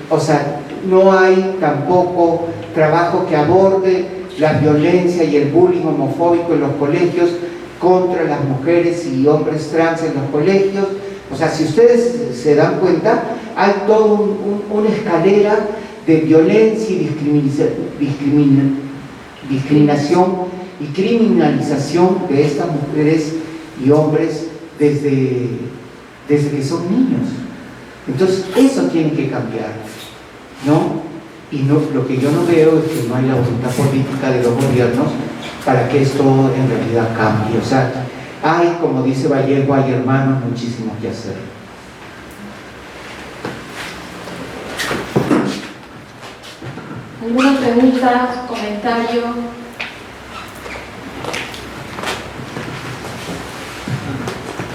[SPEAKER 5] o sea, no hay tampoco trabajo que aborde la violencia y el bullying homofóbico en los colegios contra las mujeres y hombres trans en los colegios. O sea, si ustedes se dan cuenta, hay toda una escalera de violencia y discriminación y criminalización de estas mujeres y hombres desde que son niños. Entonces, eso tiene que cambiar, ¿no? Y lo que yo no veo es que no hay la voluntad política de los gobiernos para que esto en realidad cambie. O sea, hay, como dice Vallejo, hay hermanos, muchísimo que hacer.
[SPEAKER 2] ¿Alguna pregunta, comentario?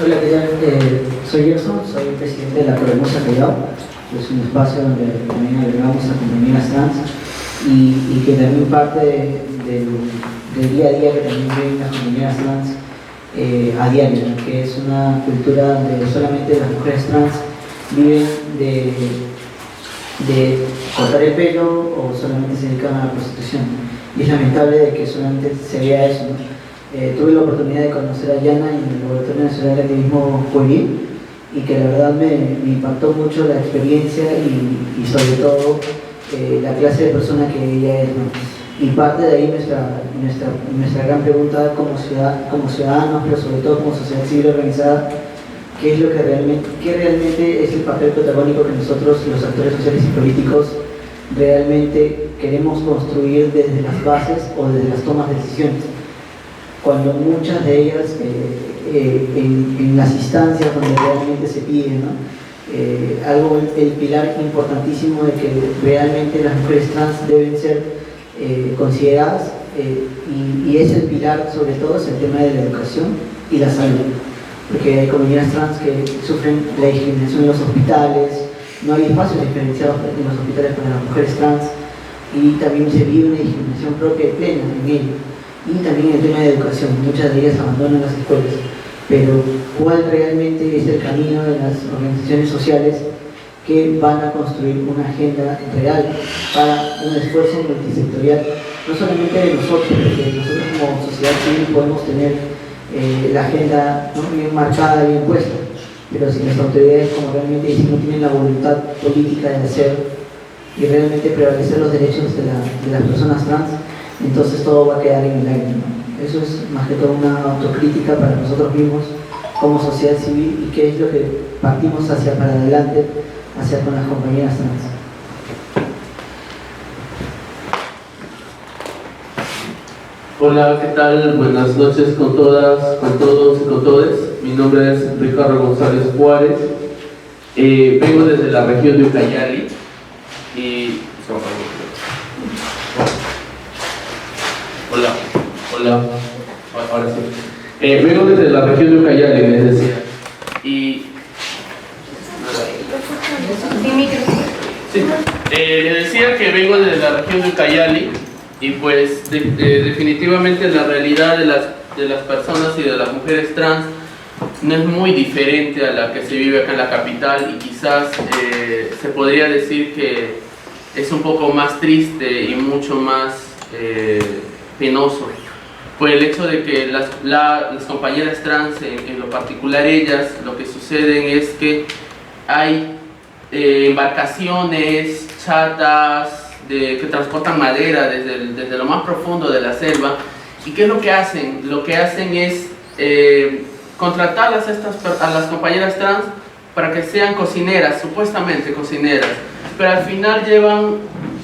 [SPEAKER 6] Hola, ¿qué tal? Soy Gerson, soy el presidente de la Corremosa Callao. Es un espacio donde también agregamos a compañeras trans y que también parte del día a día que también ven las compañeras trans a diario, ¿no? Que es una cultura donde solamente las mujeres trans viven de cortar el pelo o solamente se dedican a la prostitución. Y es lamentable de que solamente se vea eso, ¿no? Tuve la oportunidad de conocer a Yana en el Laboratorio Nacional de Activismo Juvenil y que la verdad me impactó mucho la experiencia y sobre todo la clase de persona que ella es, ¿no? Y parte de ahí nuestra gran pregunta como ciudadanos, pero sobre todo como sociedad civil organizada, ¿qué realmente es el papel protagónico que nosotros, los actores sociales y políticos, realmente queremos construir desde las bases o desde las tomas de decisiones? Cuando muchas de ellas en las instancias donde realmente se pide, ¿no? El pilar importantísimo de que realmente las mujeres trans deben ser consideradas y es el pilar sobre todo es el tema de la educación y la salud, porque hay compañeras trans que sufren la discriminación en los hospitales, no hay espacios diferenciados en los hospitales para las mujeres trans y también se vive una discriminación propia y plena en ello. Y también el tema de educación, muchas de ellas abandonan las escuelas, pero ¿cuál realmente es el camino de las organizaciones sociales que van a construir una agenda real para un esfuerzo multisectorial? No solamente de nosotros, porque nosotros como sociedad civil podemos tener la agenda, ¿no?, bien marcada, bien puesta, pero si las autoridades, como realmente dicen, no tienen la voluntad política de hacer y realmente prevalecer los derechos de las personas trans, entonces todo va a quedar en el aire, ¿no? Eso es más que todo una autocrítica para nosotros mismos como sociedad civil y qué es lo que partimos hacia para adelante, hacia con las compañeras trans.
[SPEAKER 7] Hola, ¿qué tal? Buenas noches con todas, con todos y con todes. Mi nombre es Ricardo González Juárez. Vengo desde la región de Ucayali y... Hola, ahora sí. Vengo desde la región de Ucayali, les decía. Y... Sí, les decía que vengo desde la región de Ucayali y pues definitivamente la realidad de las personas y de las mujeres trans no es muy diferente a la que se vive acá en la capital y quizás se podría decir que es un poco más triste y mucho más penoso por el hecho de que las compañeras trans, en lo particular ellas, lo que sucede es que hay embarcaciones, chatas que transportan madera desde lo más profundo de la selva. ¿Y qué es lo que hacen? Lo que hacen es contratarlas a las compañeras trans para que sean cocineras, supuestamente cocineras, pero al final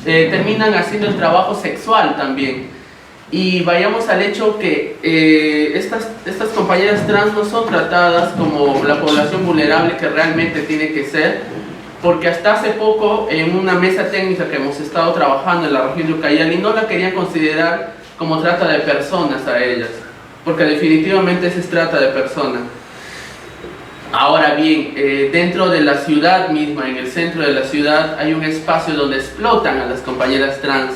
[SPEAKER 7] terminan haciendo el trabajo sexual también. y vayamos al hecho que estas compañeras trans no son tratadas como la población vulnerable que realmente tiene que ser, porque hasta hace poco en una mesa técnica que hemos estado trabajando en la región de Ucayali no la querían considerar como trata de personas a ellas, porque definitivamente se trata de personas. Ahora bien, dentro de la ciudad misma, en el centro de la ciudad, hay un espacio donde explotan a las compañeras trans.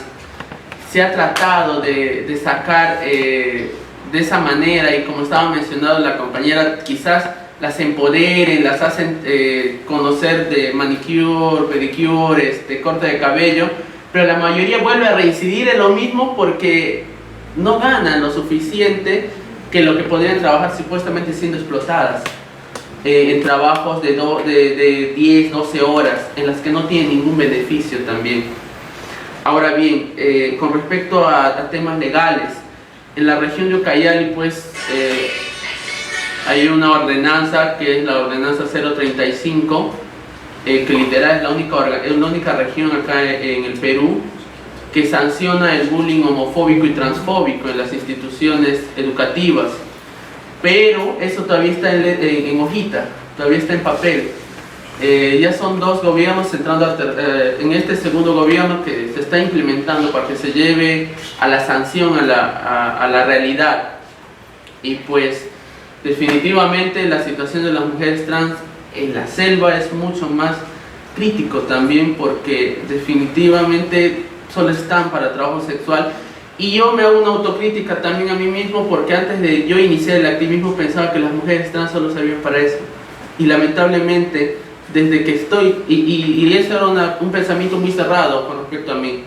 [SPEAKER 7] Se ha tratado de sacar de esa manera, y como estaba mencionando la compañera, quizás las empoderen, las hacen conocer de manicure, pedicure, corte de cabello, pero la mayoría vuelve a reincidir en lo mismo porque no ganan lo suficiente que lo que podrían trabajar supuestamente siendo explotadas en trabajos de 10, 12 horas, en las que no tienen ningún beneficio también. Ahora bien, con respecto a temas legales, en la región de Ucayali pues hay una ordenanza que es la ordenanza 035, que literal es la única región acá en el Perú que sanciona el bullying homofóbico y transfóbico en las instituciones educativas. Pero eso todavía está en hojita, todavía está en papel. Ya son 2 gobiernos entrando en este segundo gobierno que se está implementando para que se lleve a la sanción, a la realidad. Y pues definitivamente la situación de las mujeres trans en la selva es mucho más crítico también, porque definitivamente solo están para trabajo sexual. Y yo me hago una autocrítica también a mí mismo, porque antes de yo iniciar el activismo pensaba que las mujeres trans solo servían para eso. Y lamentablemente, desde que estoy, y eso era un pensamiento muy cerrado con respecto a mí.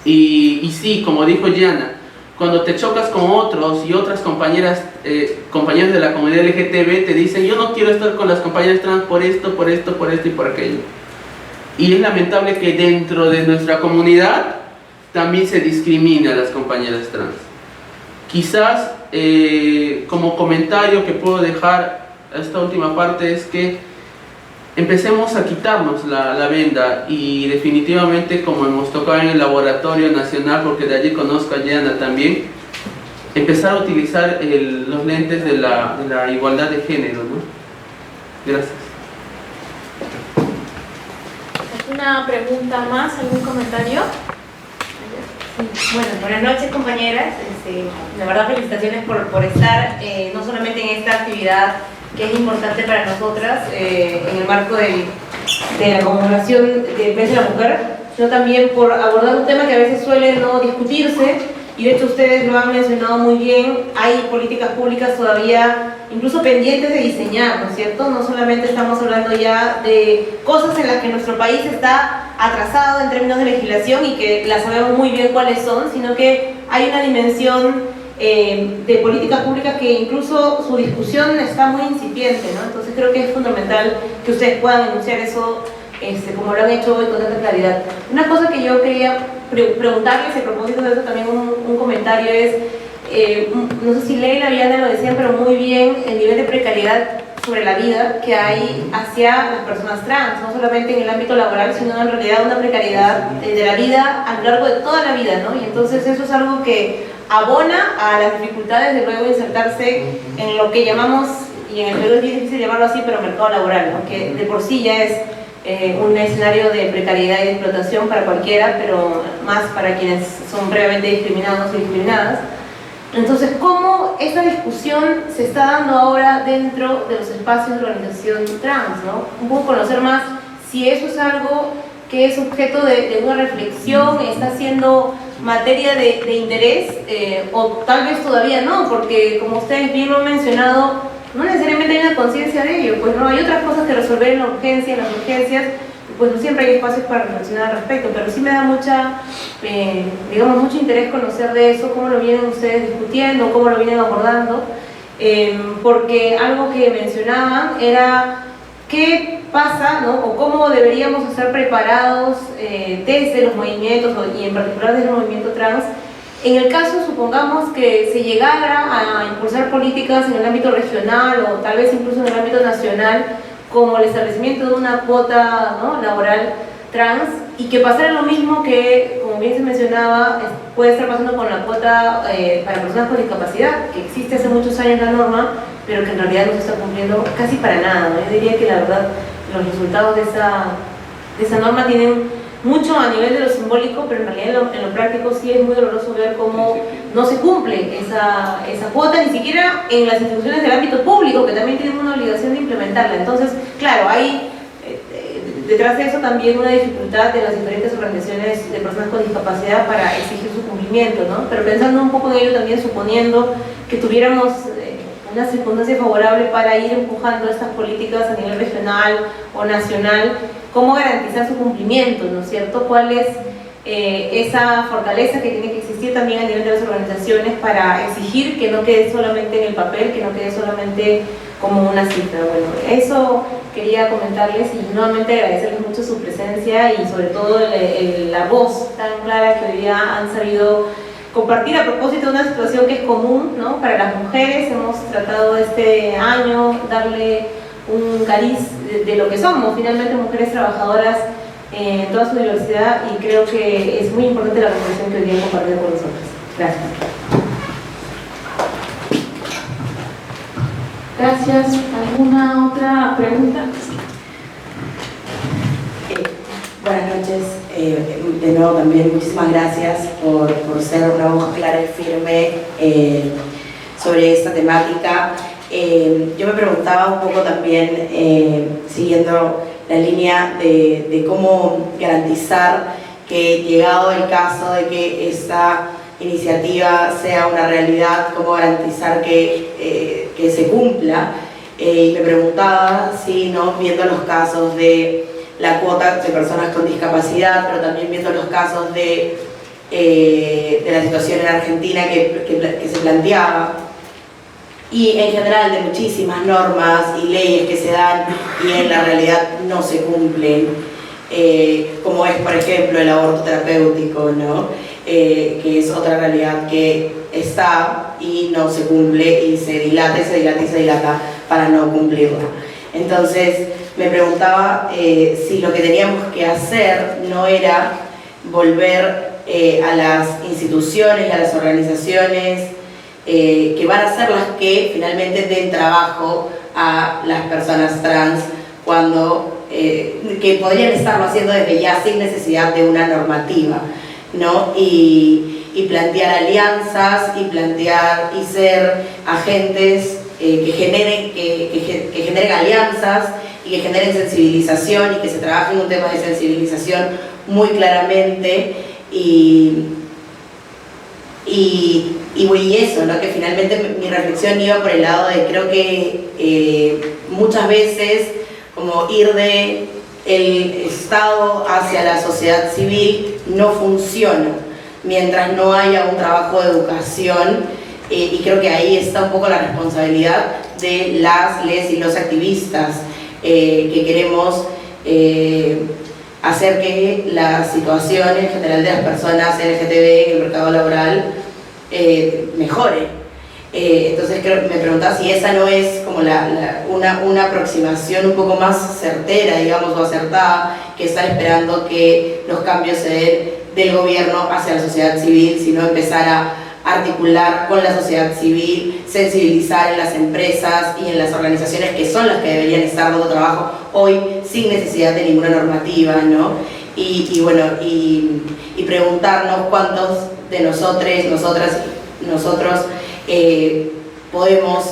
[SPEAKER 7] Y sí, como dijo Yana, cuando te chocas con otros y otras compañeras, compañeros de la comunidad LGTB te dicen: yo no quiero estar con las compañeras trans por esto, por esto, por esto y por aquello. Y es lamentable que dentro de nuestra comunidad también se discrimina a las compañeras trans. Quizás como comentario que puedo dejar a esta última parte es que empecemos a quitarnos la venda, y definitivamente, como hemos tocado en el laboratorio nacional, porque de allí conozco a Yana también, empezar a utilizar los lentes de la igualdad de género, ¿no? Gracias.
[SPEAKER 8] ¿Alguna pregunta más? ¿Algún comentario?
[SPEAKER 9] Bueno, buenas noches, compañeras. La verdad, felicitaciones por estar no solamente en esta actividad que es importante para nosotras en el marco de la conmemoración del Mes de la Mujer, sino también por abordar un tema que a veces suele no discutirse, y de hecho ustedes lo han mencionado muy bien. Hay políticas públicas todavía incluso pendientes de diseñar, ¿no es cierto? No solamente estamos hablando ya de cosas en las que nuestro país está atrasado en términos de legislación y que las sabemos muy bien cuáles son, sino que hay una dimensión de políticas públicas que incluso su discusión está muy incipiente, ¿no? Entonces creo que es fundamental que ustedes puedan enunciar eso como lo han hecho hoy con tanta claridad. Una cosa que yo quería preguntarles a propósito de eso, también un comentario es, no sé si Leila y Ana lo decían, pero muy bien, el nivel de precariedad sobre la vida que hay hacia las personas trans, no solamente en el ámbito laboral, sino en realidad una precariedad de la vida a lo largo de toda la vida, ¿no? Y entonces eso es algo que abona a las dificultades de luego insertarse en lo que llamamos, y en el Perú es bien difícil llamarlo así, pero mercado laboral, ¿no? Que de por sí ya es un escenario de precariedad y de explotación para cualquiera, pero más para quienes son previamente discriminados y discriminadas. Entonces, ¿cómo esta discusión se está dando ahora dentro de los espacios de organización trans, ¿no? Un poco conocer más si eso es algo que es objeto de una reflexión, está siendo materia de interés, o tal vez todavía no, porque como ustedes bien lo han mencionado, no necesariamente hay una conciencia de ello, pues no, hay otras cosas que resolver en la urgencia, en las urgencias, pues no siempre hay espacios para reflexionar al respecto, pero sí me da mucho interés conocer de eso, cómo lo vienen ustedes discutiendo, cómo lo vienen abordando, porque algo que mencionaban era qué pasa, ¿no? O cómo deberíamos estar preparados desde los movimientos, y en particular desde el movimiento trans, en el caso, supongamos, que se llegara a impulsar políticas en el ámbito regional o tal vez incluso en el ámbito nacional, como el establecimiento de una cuota, ¿no?, laboral trans, y que pasara lo mismo que, como bien bien se mencionaba, puede estar pasando con la cuota para personas con discapacidad, que existe hace muchos años la norma, pero que en realidad no se está cumpliendo casi para nada, ¿no? Yo diría que la verdad los resultados de esa norma tienen mucho a nivel de lo simbólico, pero en realidad en lo práctico sí es muy doloroso ver cómo no se cumple esa cuota, ni siquiera en las instituciones del ámbito público, que también tienen una obligación de implementarla. Entonces, claro, hay detrás de eso también una dificultad de las diferentes organizaciones de personas con discapacidad para exigir su cumplimiento, ¿no? Pero pensando un poco en ello también, suponiendo que tuviéramos una circunstancia favorable para ir empujando estas políticas a nivel regional o nacional, ¿cómo garantizar su cumplimiento, ¿no es cierto? ¿Cuál es esa fortaleza que tiene que existir también a nivel de las organizaciones para exigir que no quede solamente en el papel, que no quede solamente como una cifra? Bueno, eso quería comentarles y nuevamente agradecerles mucho su presencia y sobre todo la voz tan clara que hoy día han sabido compartir a propósito de una situación que es común, ¿no? Para las mujeres. Hemos tratado este año darle un cariz de lo que somos, finalmente mujeres trabajadoras en toda su diversidad, y creo que es muy importante la reflexión que hoy día han compartido con nosotros. Gracias.
[SPEAKER 8] Gracias. ¿Alguna otra pregunta?
[SPEAKER 10] Buenas noches. De nuevo también muchísimas gracias por ser una voz clara y firme sobre esta temática. Yo me preguntaba un poco también, siguiendo la línea de cómo garantizar que, llegado el caso de que esta iniciativa sea una realidad, cómo garantizar que se cumpla. Y me preguntaba si, ¿no?, viendo los casos de la cuota de personas con discapacidad, pero también viendo los casos de la situación en Argentina que se planteaba, y en general de muchísimas normas y leyes que se dan y en la realidad no se cumplen, como es, por ejemplo, el aborto terapéutico, ¿no? Que es otra realidad que está y no se cumple y se dilata y se dilata y se dilata para no cumplirla. Entonces me preguntaba si lo que teníamos que hacer no era volver a las instituciones y a las organizaciones que van a ser las que finalmente den trabajo a las personas trans, cuando que podrían estarlo haciendo desde ya sin necesidad de una normativa, ¿no? Y plantear alianzas y plantear y ser agentes que generen alianzas y que generen sensibilización y que se trabaje en un tema de sensibilización muy claramente y eso, ¿no? Que finalmente mi reflexión iba por el lado de, creo que muchas veces como ir de el Estado hacia la sociedad civil no funciona mientras no haya un trabajo de educación, y creo que ahí está un poco la responsabilidad de les y los activistas que queremos hacer que la situación en general de las personas LGTB en el mercado laboral mejore. Entonces me preguntaba si esa no es como una aproximación un poco más certera, digamos, o acertada, que estar esperando que los cambios se den del gobierno hacia la sociedad civil, sino empezar a articular con la sociedad civil, sensibilizar en las empresas y en las organizaciones que son las que deberían estar dando trabajo hoy sin necesidad de ninguna normativa, ¿no? Y preguntarnos cuántos de nosotros podemos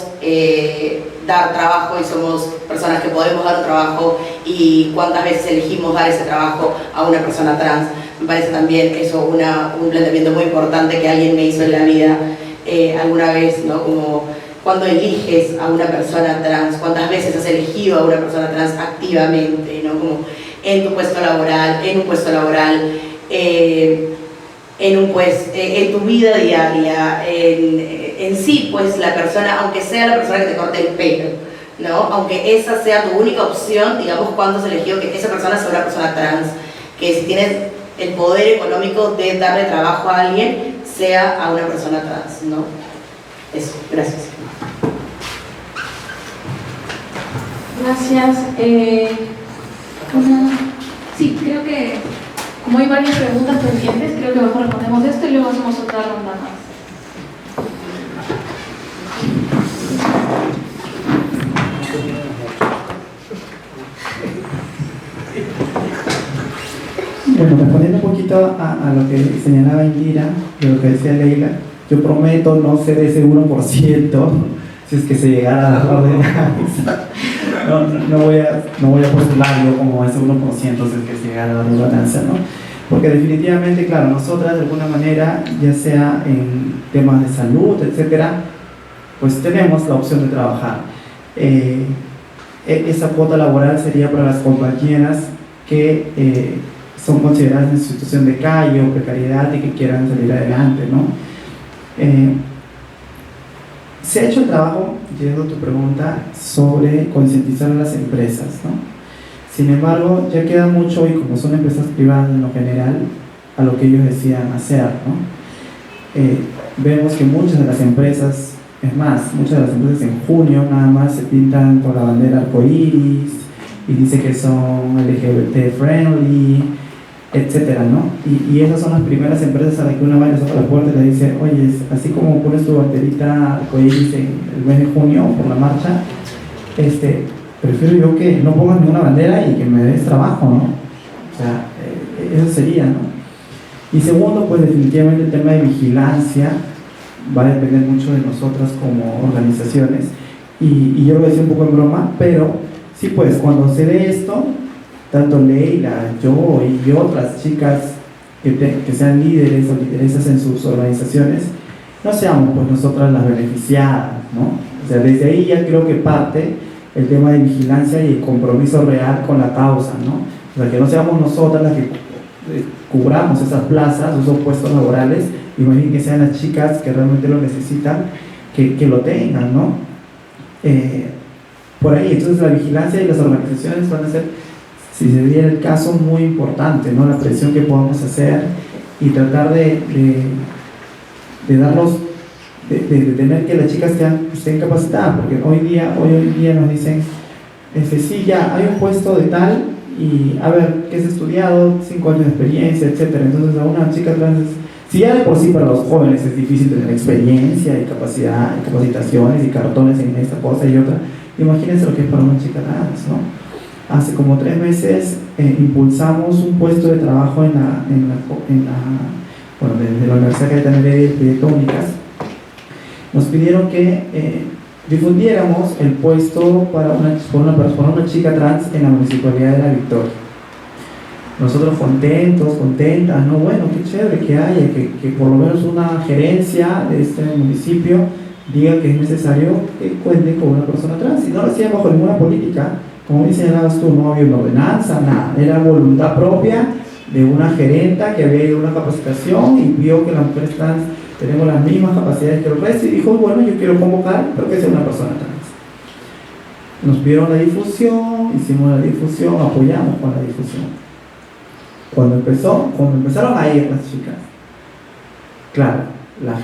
[SPEAKER 10] dar trabajo y somos personas que podemos dar un trabajo, y cuántas veces elegimos dar ese trabajo a una persona trans. Me parece también eso un planteamiento muy importante que alguien me hizo en la vida alguna vez, ¿no? Como cuando eliges a una persona trans, cuántas veces has elegido a una persona trans activamente, ¿no? Como en tu puesto laboral, en tu vida diaria, en sí, pues la persona, aunque sea la persona que te corte el pelo, ¿no? Aunque esa sea tu única opción, digamos, cuando has elegido que esa persona sea una persona trans, que si tienes el poder económico de darle trabajo a alguien, sea a una persona trans, ¿no? Eso, gracias.
[SPEAKER 8] Gracias. Sí, creo que Como hay varias preguntas pendientes, creo que mejor respondemos esto y luego hacemos otra ronda más.
[SPEAKER 3] Bueno, respondiendo un poquito a lo que señalaba Indira, de lo que decía Leila, yo prometo no ser ese 1% si es que se llegara a la ordenanza. No voy a postular yo como ese 1% si es que se llegara a la ordenanza, ¿no? Porque definitivamente, claro, nosotras de alguna manera, ya sea en temas de salud, etcétera, pues tenemos la opción de trabajar. Esa cuota laboral sería para las compañeras que son consideradas en situación de calle o precariedad y que quieran salir adelante, ¿no? Se ha hecho el trabajo, llegando a tu pregunta, sobre concientizar a las empresas, ¿no? Sin embargo, ya queda mucho, y como son empresas privadas en lo general, a lo que ellos decían hacer, ¿no? Vemos que muchas de las empresas, es más, muchas de las empresas en junio nada más se pintan con la bandera arcoíris y dice que son LGBT friendly, etcétera, ¿no? Y esas son las primeras empresas a las que uno va y les toca la puerta y le dice, oye, así como pones tu banderita arcoíris en el mes de junio por la marcha, prefiero yo que no pongas ninguna bandera y que me des trabajo, ¿no? O sea, eso sería, ¿no? Y segundo, pues definitivamente el tema de vigilancia va a depender mucho de nosotras como organizaciones, y yo lo decía un poco en broma, pero sí, pues cuando se dé esto, tanto Leila, yo y otras chicas que sean líderes o lideresas en sus organizaciones, no seamos pues nosotras las beneficiadas, ¿no? O sea, desde ahí ya creo que parte el tema de vigilancia y el compromiso real con la causa, ¿no? O sea, que no seamos nosotras las que cubramos esas plazas, esos puestos laborales, y más bien que sean las chicas que realmente lo necesitan, que lo tengan, ¿no? Por ahí, entonces la vigilancia y las organizaciones van a ser, si se diera el caso, muy importante, ¿no? La presión que podamos hacer y tratar de darlos, de tener que las chicas estén capacitadas, porque hoy en día nos dicen, sí, ya hay un puesto de tal, y a ver, ¿qué has estudiado? 5 años de experiencia, etcétera. Entonces a una chica trans, si ya de por sí para los jóvenes es difícil tener experiencia y capacidad, y capacitaciones y cartones en esta cosa y otra, imagínense lo que es para una chica trans, ¿no? Hace como 3 meses impulsamos un puesto de trabajo desde la Universidad Cayetana Heredia y el Proyecto Únicas. Nos pidieron que difundiéramos el puesto para una chica trans en la Municipalidad de La Victoria. Nosotros contentas, ¿no? Bueno, qué chévere que haya, que por lo menos una gerencia de este municipio diga que es necesario que cuente con una persona trans. Y no lo hacían bajo ninguna política, como bien señalabas tú, no había una ordenanza, nada, era voluntad propia de una gerenta que había ido a una capacitación y vio que las mujeres trans tenemos las mismas capacidades que el resto y dijo, bueno, yo quiero convocar, pero que sea una persona trans. Nos pidieron la difusión, hicimos la difusión, apoyamos con la difusión. Cuando empezaron a ir las chicas, claro, la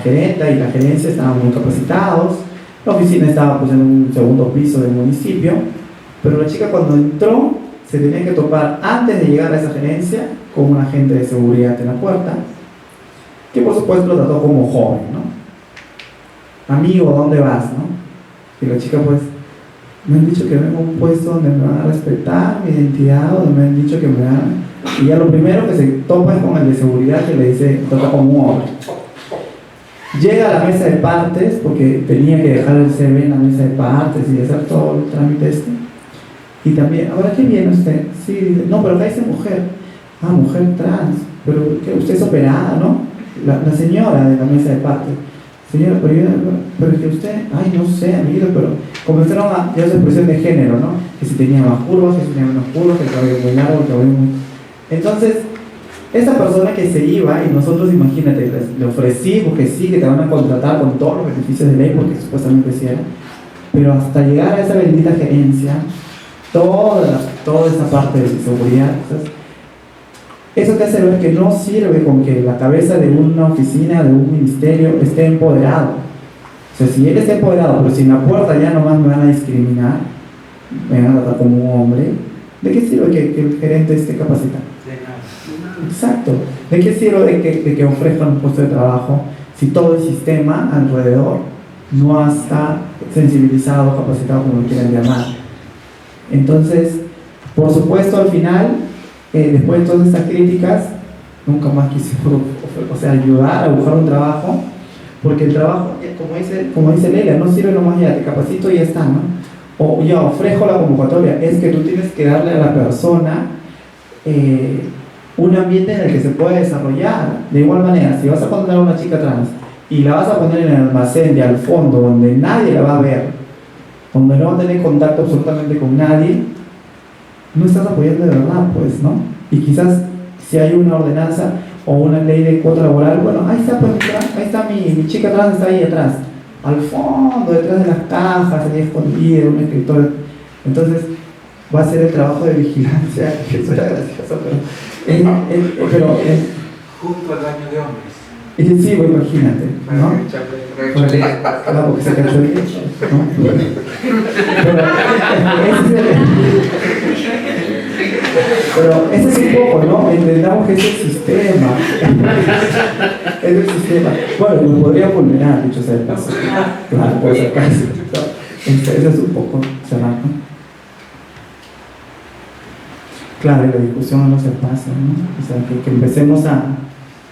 [SPEAKER 3] gerenta y la gerencia estaban muy capacitados, la oficina estaba pues en un segundo piso del municipio, pero la chica cuando entró se tenía que topar antes de llegar a esa gerencia con un agente de seguridad en la puerta, que por supuesto lo trató como joven, ¿no? Amigo, ¿dónde vas, no? Y la chica pues, me han dicho que vengo a un puesto donde me van a respetar mi identidad, donde me han dicho que me van... Y ya lo primero que se topa es con el de seguridad que le dice, trata como un hombre. Llega a la mesa de partes, porque tenía que dejar el CV en la mesa de partes y hacer todo el trámite Y también, ¿ahora qué viene usted? Sí, dice, no, pero acá dice mujer. Ah, mujer trans, pero que usted es operada, ¿no? La señora de la mesa de partes. Señora, pero que usted, ay, no sé, amigo, pero comenzaron a ya su expresión de género, ¿no? Que si tenía más curvas, que si tenía menos curvas, que el cabello muy largo, el cabello muy... Entonces, esa persona que se iba, y nosotros, imagínate, le ofrecimos que sí, que te van a contratar con todos los beneficios de ley, porque supuestamente sí era, pero hasta llegar a esa bendita gerencia, toda esa parte de seguridad, ¿sabes? Eso te hace ver que no sirve con que la cabeza de una oficina, de un ministerio, esté empoderado. O sea, si él está empoderado, pero si en la puerta ya nomás me van a discriminar, me van a tratar como un hombre, ¿De qué sirve que el gerente esté capacitado?
[SPEAKER 5] De nada.
[SPEAKER 3] Exacto. ¿De qué sirve de que ofrezcan un puesto de trabajo si todo el sistema alrededor no está sensibilizado, capacitado, como lo quieran llamar? Entonces, por supuesto, al final, después de todas estas críticas, nunca más quisimos, o sea, ayudar a buscar un trabajo, porque el trabajo, como dice Leila, no sirve nomás ya, te capacito y ya está, ¿no? O ya ofrezco la convocatoria, es que tú tienes que darle a la persona un ambiente en el que se pueda desarrollar. De igual manera, si vas a poner a una chica trans y la vas a poner en el almacén de al fondo, donde nadie la va a ver, donde no va a tener contacto absolutamente con nadie, no estás apoyando de verdad, pues, ¿no? Y quizás si hay una ordenanza o una ley de cuota laboral, bueno, ahí está, pues, ahí está mi chica trans, está ahí atrás, al fondo, detrás de las cajas, ahí escondida, un escritorio. Entonces, va a ser el trabajo de vigilancia, que eso era gracioso, pero
[SPEAKER 5] Junto al baño de hombres.
[SPEAKER 3] sí, pues, imagínate, ¿no? Claro, porque se cachó el lecho, ¿no? Pero ese es un poco, ¿no? Entendamos que es el sistema. Es el sistema. Bueno, nos podría vulnerar, dicho sea el caso. Claro, puede ser caso. Eso es un poco cerrado, ¿no? Claro, la discusión no se pasa, ¿no? O sea, que empecemos a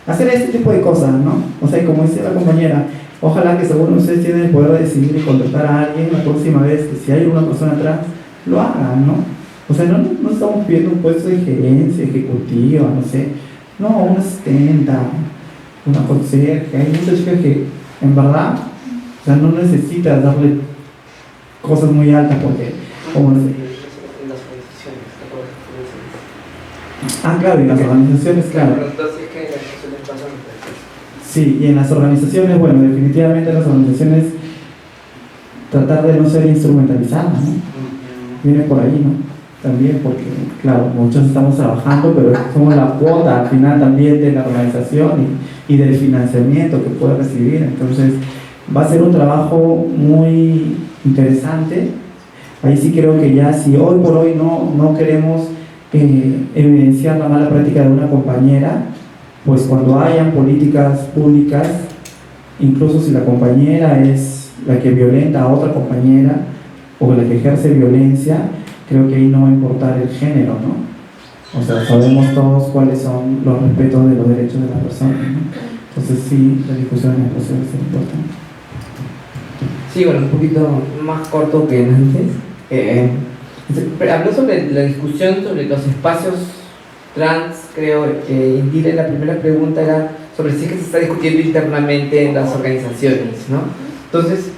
[SPEAKER 3] hacer este tipo de cosas, ¿no? O sea, como dice la compañera, ojalá que según ustedes tienen el poder de decidir y contratar a alguien la próxima vez, que si hay una persona atrás, lo hagan, ¿no? O sea, no estamos pidiendo un puesto de gerencia, ejecutiva, no sé. No, una asistenta, una conserje. Hay muchas chicas que, en verdad, o sea, no necesitas darle cosas muy altas porque, como no sé. Ah, claro, y las organizaciones, claro. Sí, y en las organizaciones, bueno, definitivamente las organizaciones tratar de no ser instrumentalizadas, ¿no? Viene por ahí, ¿no? También porque, claro, muchos estamos trabajando, pero somos la cuota al final también de la organización y del financiamiento que puede recibir. Entonces, va a ser un trabajo muy interesante. Ahí sí creo que ya, si hoy por hoy no queremos evidenciar la mala práctica de una compañera, pues cuando hayan políticas públicas, incluso si la compañera es la que violenta a otra compañera o la que ejerce violencia, creo que ahí no va a importar el género, ¿no? O sea, sabemos todos cuáles son los respetos de los derechos de la persona, ¿no? Entonces sí, la discusión en el proceso es importante.
[SPEAKER 4] Sí, bueno, un poquito más corto que antes. Habló sobre la discusión sobre los espacios trans, creo. Indira, la primera pregunta era sobre si es que se está discutiendo internamente en las organizaciones, ¿no? Entonces,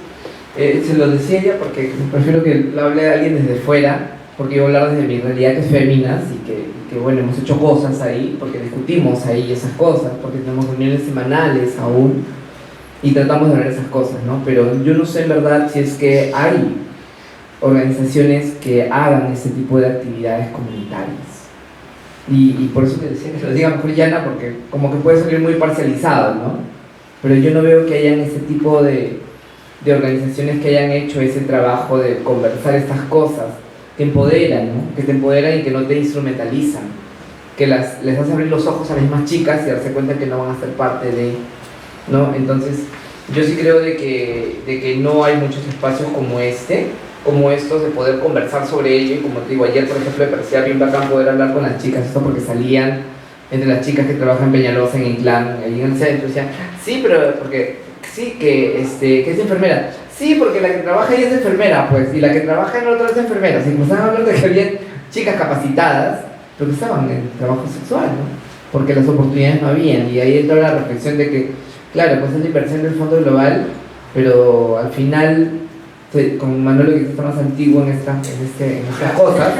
[SPEAKER 4] se lo decía ella porque prefiero que lo hable de alguien desde fuera, porque yo voy a hablar desde mi realidad, que es féminas, y que bueno, hemos hecho cosas ahí, porque discutimos ahí esas cosas, porque tenemos reuniones semanales aún, y tratamos de hablar esas cosas, ¿no? Pero yo no sé en verdad si es que hay organizaciones que hagan ese tipo de actividades comunitarias. Y por eso te decía que se lo diga mejor Yana, porque como que puede salir muy parcializado, ¿no? Pero yo no veo que hayan ese tipo de organizaciones que hayan hecho ese trabajo de conversar estas cosas, que empoderan, ¿no? Que te empoderan y que no te instrumentalizan, que les hace abrir los ojos a las mismas chicas y darse cuenta que no van a ser parte de, ¿no? Entonces, yo sí creo de que no hay muchos espacios como estos, de poder conversar sobre ello. Y como te digo, ayer por ejemplo me parecía bien bacán poder hablar con las chicas, esto porque salían entre las chicas que trabajan en Peñalosa, en Inclán, ahí en el centro, decían, sí, pero porque, sí, que es enfermera, sí, porque la que trabaja ahí es enfermera, pues, y la que trabaja en otra es enfermera. Y empezaban a hablar de que había chicas capacitadas, pero que estaban en trabajo sexual, ¿no? Porque las oportunidades no habían. Y ahí entra la reflexión de que, claro, pues es la inversión del Fondo Global, pero al final, con Manolo, que está más antiguo en estas cosas,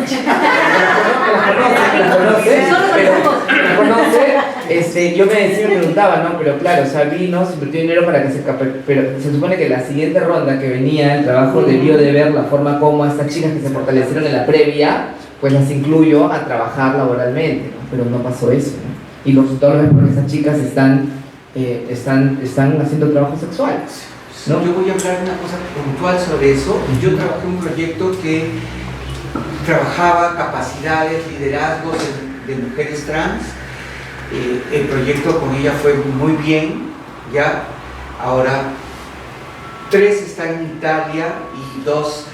[SPEAKER 4] las conoce, yo me preguntaba, ¿no? Pero claro, o sea, vino, se invirtió dinero para que pero se supone que la siguiente ronda que venía, el trabajo debió de ver la forma como estas chicas que se fortalecieron en la previa, pues las incluyó a trabajar laboralmente, ¿no? Pero no pasó eso, ¿no? Y los resultados es porque estas chicas están haciendo trabajo sexual, ¿no?
[SPEAKER 5] Yo voy a hablar una cosa puntual sobre eso. Yo trabajé en un proyecto que trabajaba capacidades, liderazgos de mujeres trans. El proyecto con ella fue muy bien, ya. Ahora 3 están en Italia y 2,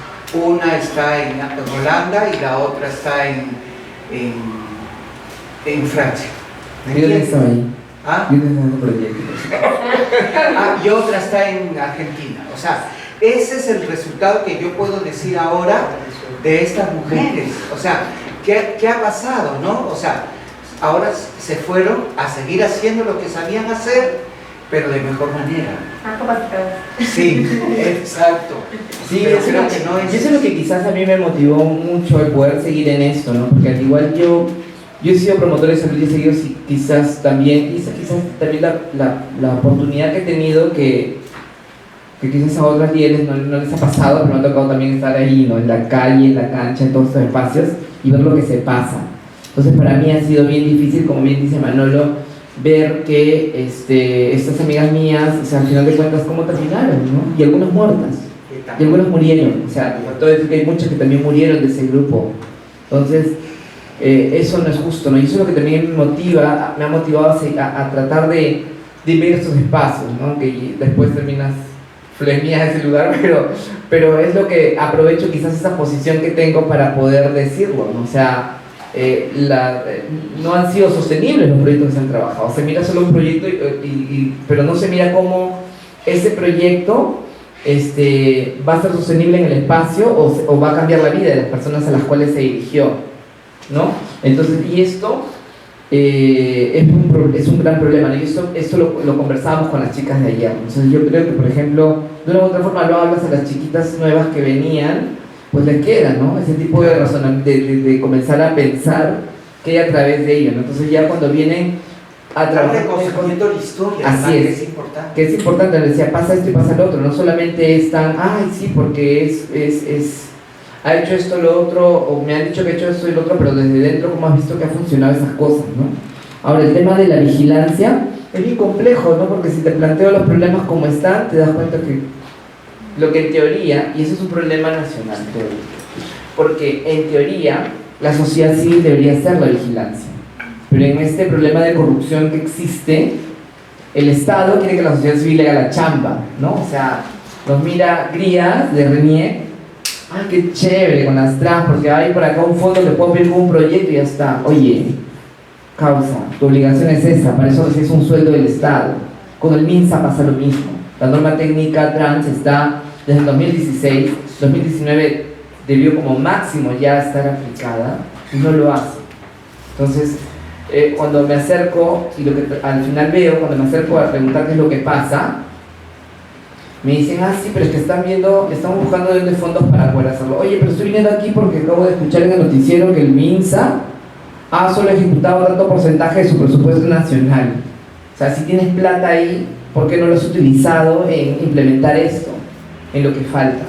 [SPEAKER 5] una está en Holanda y la otra está en Francia.
[SPEAKER 4] Yo no estaba ahí.
[SPEAKER 5] ¿Ah?
[SPEAKER 4] Yo no estaba en el proyecto.
[SPEAKER 5] Y otra está en Argentina. O sea, ese es el resultado que yo puedo decir ahora de estas mujeres. O sea, ¿qué ha pasado, no? O sea, ahora se fueron a seguir haciendo lo que sabían hacer, pero de mejor manera. Sí, exacto.
[SPEAKER 4] Sí,
[SPEAKER 5] pero
[SPEAKER 4] eso,
[SPEAKER 5] creo que no es...
[SPEAKER 4] y eso es lo que quizás a mí me motivó mucho el poder seguir en esto, ¿no? Porque al igual yo he sido promotor de salud y he seguido quizás también la oportunidad que he tenido que quizás a otras líderes no les ha pasado, pero me ha tocado también estar ahí, ¿no? En la calle, en la cancha, en todos estos espacios y ver lo que se pasa. Entonces para mí ha sido bien difícil, como bien dice Manolo, ver que estas amigas mías, o sea, al final de cuentas, cómo terminaron, ¿no? Y algunas muertas, y algunas murieron, o sea, todo decir que hay muchas que también murieron de ese grupo. Entonces, eso no es justo, ¿no? Y eso es lo que también me ha motivado a tratar de ver estos espacios, ¿no? Que después terminas flemía de ese lugar, pero es lo que aprovecho quizás esa posición que tengo para poder decirlo, ¿no? O sea, no han sido sostenibles los proyectos que se han trabajado. Se mira solo un proyecto, pero no se mira cómo ese proyecto va a ser sostenible en el espacio o va a cambiar la vida de las personas a las cuales se dirigió, ¿no? Entonces, y esto es un gran problema, ¿no? Y esto lo conversábamos con las chicas de ayer. Entonces yo creo que, por ejemplo, de una u otra forma lo hablas a las chiquitas nuevas que venían, pues les queda, ¿no? Ese tipo de razonamiento, de comenzar a pensar que hay a través de ello, ¿no? Entonces ya cuando vienen a trabajar
[SPEAKER 5] reconstruyendo la historia,
[SPEAKER 4] así
[SPEAKER 5] que
[SPEAKER 4] es
[SPEAKER 5] importante.
[SPEAKER 4] Que es importante, les decía, pasa esto y pasa lo otro, no solamente es tan, ay, sí, porque ha hecho esto, lo otro, o me han dicho que ha hecho esto y lo otro, pero desde dentro, ¿cómo has visto que ha funcionado esas cosas, no? Ahora, el tema de la vigilancia es bien complejo, ¿no? Porque si te planteo los problemas como están, te das cuenta que lo que en teoría, y eso es un problema nacional, porque en teoría la sociedad civil debería hacer la vigilancia, pero en este problema de corrupción que existe, el Estado quiere que la sociedad civil haga la chamba, ¿no? O sea, nos mira Grías de Renier, ¡ay, qué chévere con las trans! Porque hay por acá un fondo que puedo pedir con un proyecto y ya está. Oye, causa, tu obligación es esa, para eso es un sueldo del Estado. Con el MINSA pasa lo mismo. La norma técnica trans está desde el 2016, 2019 debió como máximo ya estar aplicada y no lo hace. Entonces, cuando me acerco, y lo que al final veo, cuando me acerco a preguntar qué es lo que pasa, me dicen, sí, pero es que estamos buscando de fondos para poder hacerlo. Oye, pero estoy viniendo aquí porque acabo de escuchar en el noticiero que el MINSA ha solo ejecutado tanto porcentaje de su presupuesto nacional. O sea, si tienes plata ahí, ¿por qué no lo has utilizado en implementar esto? En lo que falta,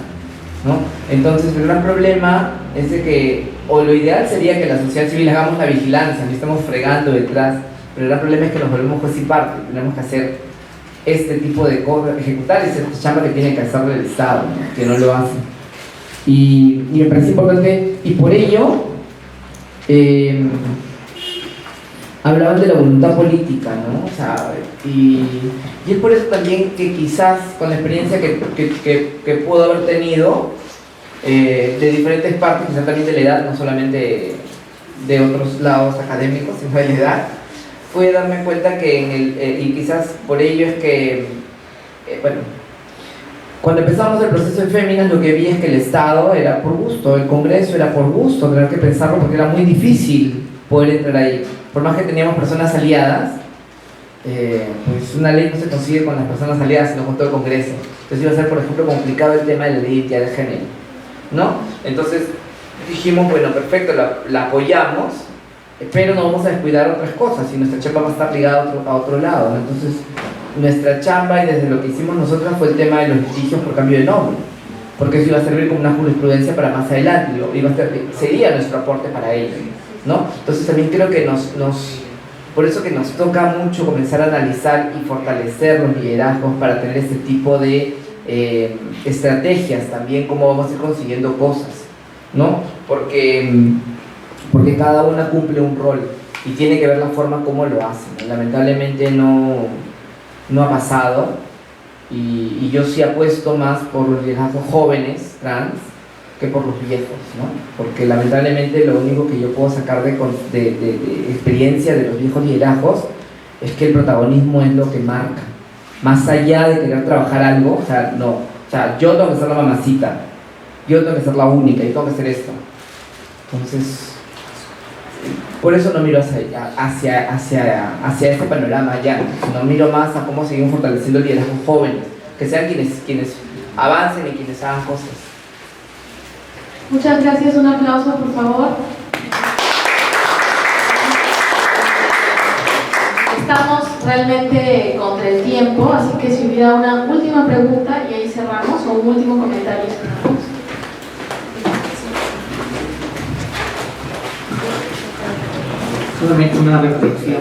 [SPEAKER 4] ¿no? Entonces, el gran problema es de que, o lo ideal sería que la sociedad civil hagamos la vigilancia, no estamos fregando detrás, pero el gran problema es que nos volvemos juez y parte, tenemos que hacer este tipo de cosas, ejecutar esa chamba que tiene que hacer el Estado, ¿no? Que no lo hace. Y me parece importante, y por ello hablaban de la voluntad política, ¿no? O sea, y es por eso también que quizás con la experiencia que puedo haber tenido de diferentes partes, quizás también de la edad, no solamente de otros lados académicos, sino de la edad, fue darme cuenta que y quizás por ello es que, bueno, cuando empezamos el proceso en Féminas lo que vi es que el Estado era por gusto, el Congreso era por gusto, tener que pensarlo porque era muy difícil poder entrar ahí. Por más que teníamos personas aliadas, pues una ley no se consigue con las personas aliadas, sino con todo el Congreso. Entonces iba a ser, por ejemplo, complicado el tema de la ley de identidad de género, ¿no? Entonces dijimos, bueno, perfecto, la apoyamos, pero no vamos a descuidar otras cosas y nuestra chamba va a estar ligada a otro lado, ¿no? Entonces nuestra chamba y desde lo que hicimos nosotras fue el tema de los litigios por cambio de nombre, porque eso iba a servir como una jurisprudencia para más adelante, sería nuestro aporte para ello, ¿no? Entonces también creo que por eso que nos toca mucho comenzar a analizar y fortalecer los liderazgos para tener este tipo de estrategias también, cómo vamos a ir consiguiendo cosas, ¿no? porque cada una cumple un rol y tiene que ver la forma como lo hacen, ¿no? Lamentablemente no ha pasado y yo sí apuesto más por los liderazgos jóvenes trans que por los viejos, ¿no? Porque lamentablemente lo único que yo puedo sacar de experiencia de los viejos liderazgos es que el protagonismo es lo que marca, más allá de querer trabajar algo, o sea, no, o sea, yo tengo que ser la mamacita, yo tengo que ser la única, yo tengo que hacer esto. Entonces, por eso no miro hacia este panorama ya, sino miro más a cómo seguimos fortaleciendo el liderazgo jóvenes, que sean quienes avancen y quienes hagan cosas.
[SPEAKER 8] Muchas gracias, un aplauso por favor. Estamos realmente contra el tiempo, así que si hubiera una última pregunta y ahí cerramos, o un último comentario y cerramos.
[SPEAKER 11] Solamente una reflexión,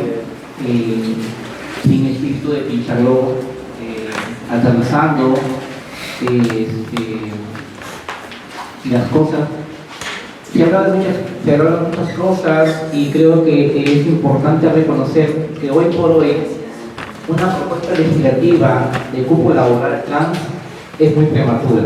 [SPEAKER 11] sin espíritu de pincharlo, aterrizando las cosas. Se habla de muchas cosas y creo que es importante reconocer que hoy por hoy una propuesta legislativa de cupo laboral trans es muy prematura.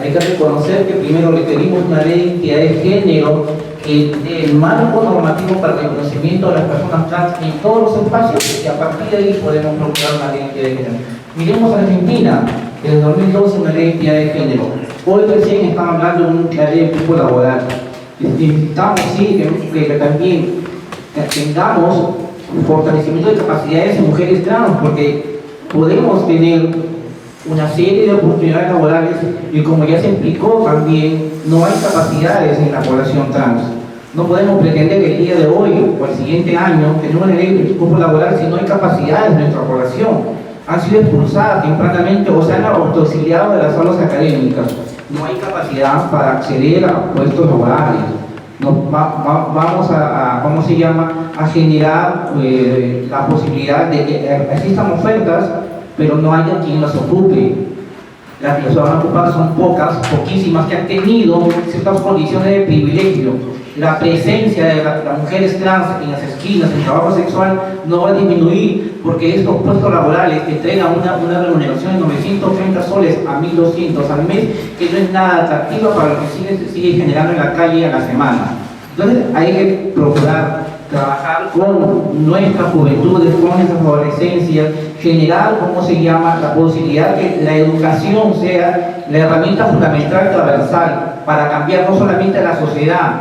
[SPEAKER 11] Hay que reconocer que primero requerimos una ley que de género, que dé el marco normativo para el reconocimiento de las personas trans en todos los espacios, y a partir de ahí podemos procurar una ley de género. Miremos a Argentina, en el 2012 una ley de género. Hoy recién están hablando de una ley de cupo laboral. Necesitamos sí que también tengamos fortalecimiento de capacidades en mujeres trans, porque podemos tener una serie de oportunidades laborales y, como ya se explicó también, no hay capacidades en la población trans. No podemos pretender el día de hoy o el siguiente año tener una ley de cupo laboral si no hay capacidades en nuestra población. Han sido expulsadas tempranamente o se han autoexiliado de las aulas académicas. No hay capacidad para acceder a puestos laborales. Vamos a ¿cómo se llama?, a generar la posibilidad de que existan ofertas, pero no haya quien las ocupe. Las que las van a ocupar son poquísimas, que han tenido ciertas condiciones de privilegio. La presencia de las mujeres trans en las esquinas, en trabajo sexual, no va a disminuir, porque estos puestos laborales que entregan una remuneración de 930 soles a 1.200 al mes, que no es nada atractiva para lo que sigue generando en la calle a la semana. Entonces hay que procurar trabajar con nuestras juventudes, con nuestras adolescencias, generar, ¿cómo se llama?, la posibilidad de que la educación sea la herramienta fundamental transversal para cambiar no solamente a la sociedad,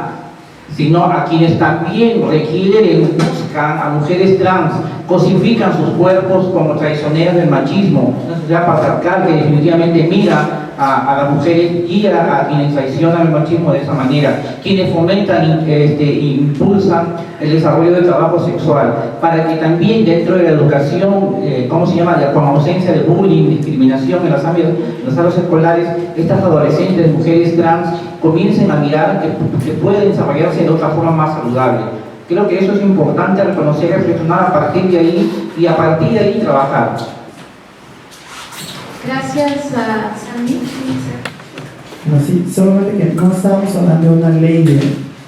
[SPEAKER 11] sino a quienes también requieren, buscan a mujeres trans, cosifican sus cuerpos como traicioneras del machismo, una sociedad patriarcal que definitivamente mira a las mujeres y a quienes traicionan el machismo de esa manera, quienes fomentan impulsan el desarrollo del trabajo sexual, para que también dentro de la educación, ¿cómo se llama?, con ausencia de bullying, discriminación en los aulas escolares, estas adolescentes, mujeres trans, comiencen a mirar que pueden desarrollarse de otra forma más saludable. Creo que eso es importante reconocer, reflexionar a partir de ahí y a partir de ahí trabajar.
[SPEAKER 8] Gracias a Sandy.
[SPEAKER 3] No, sí, solamente que no estamos hablando de una ley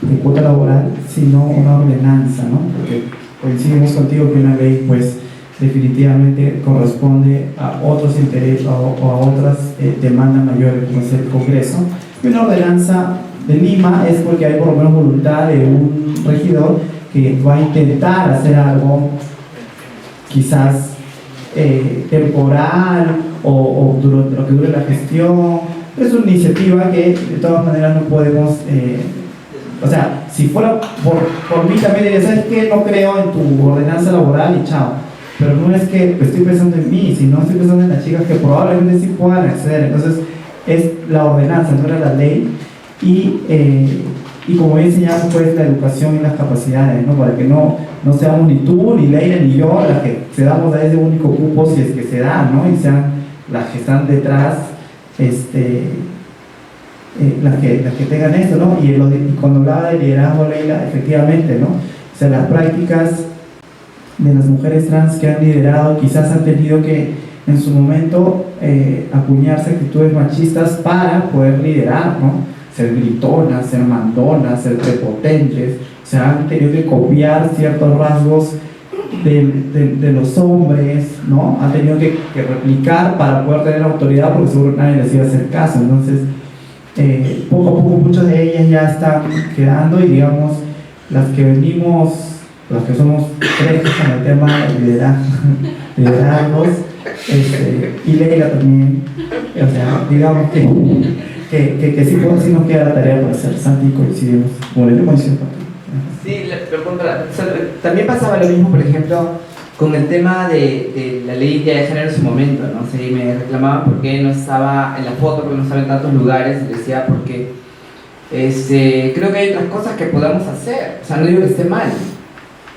[SPEAKER 3] de cuota laboral, sino una ordenanza, ¿no? Porque coincidimos contigo que una ley, pues, definitivamente corresponde a otros intereses o a otras demandas mayores, como es el Congreso. Y una ordenanza de Lima es porque hay por lo menos voluntad de un regidor que va a intentar hacer algo quizás temporal o durante lo que dure la gestión. Es una iniciativa que de todas maneras no podemos, o sea, si fuera por mí también diría, ¿sabes qué? No creo en tu ordenanza laboral y chao. Pero no es que estoy pensando en mí, sino estoy pensando en las chicas que probablemente sí puedan acceder. Entonces es la ordenanza, no era la ley. Y como bien señalado, pues la educación y las capacidades, ¿no? Para que no seamos ni tú, ni Leila, ni yo las que cedamos a ese único cupo, si es que se da, ¿no? Y sean las que están detrás, las que tengan esto, ¿no? Y cuando hablaba de liderazgo, Leila, efectivamente, ¿no? O sea, las prácticas de las mujeres trans que han liderado quizás han tenido que en su momento acuñarse actitudes machistas para poder liderar, ¿no? ser gritonas, ser mandonas, ser prepotentes, o sea, han tenido que copiar ciertos rasgos de los hombres, ¿no? Han tenido que replicar para poder tener autoridad porque seguro nadie les iba a hacer caso. Entonces, poco a poco muchas de ellas ya están quedando, y digamos, las que venimos, las que somos frescos con el tema de liderazgos, y Leila también, o sea, digamos que sí nos queda la tarea para hacer. Santi, coincidimos. Bueno, yo coincido con tú.
[SPEAKER 4] Sí, también pasaba lo mismo, por ejemplo, con el tema de la ley de género en su momento, ¿no? O sea, y me reclamaban por qué no estaba en la foto, porque no estaba en tantos lugares, y decía porque creo que hay otras cosas que podamos hacer, o sea, no digo que esté mal,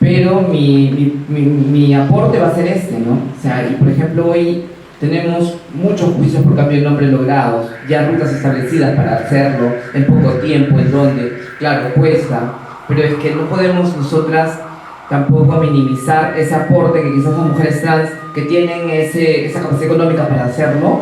[SPEAKER 4] pero mi aporte va a ser ¿no? O sea, y por ejemplo hoy tenemos muchos juicios por cambio de nombre logrados, ya rutas establecidas para hacerlo en poco tiempo, en donde, claro, cuesta, pero es que no podemos nosotras tampoco minimizar ese aporte que quizás las mujeres trans que tienen esa capacidad económica para hacerlo,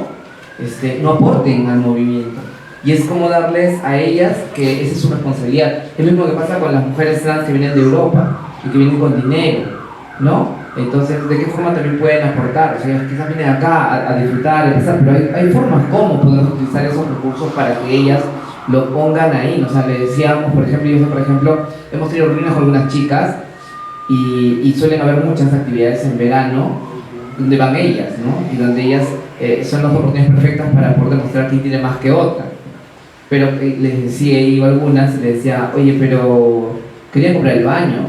[SPEAKER 4] no aporten al movimiento. Y es como darles a ellas que esa es su responsabilidad. Es lo mismo que pasa con las mujeres trans que vienen de Europa y que vienen con dinero, ¿no? Entonces, ¿de qué forma también pueden aportar? O sea, quizás vienen acá a disfrutar, a empezar, pero hay formas como podemos utilizar esos recursos para que ellas lo pongan ahí. O sea, le decíamos, por ejemplo, hemos tenido reuniones con algunas chicas y suelen haber muchas actividades en verano donde van ellas, ¿no? Y donde ellas son las oportunidades perfectas para poder demostrar quién tiene más que otra. Pero les decía, iba a algunas y les decía, oye, pero quería comprar el baño,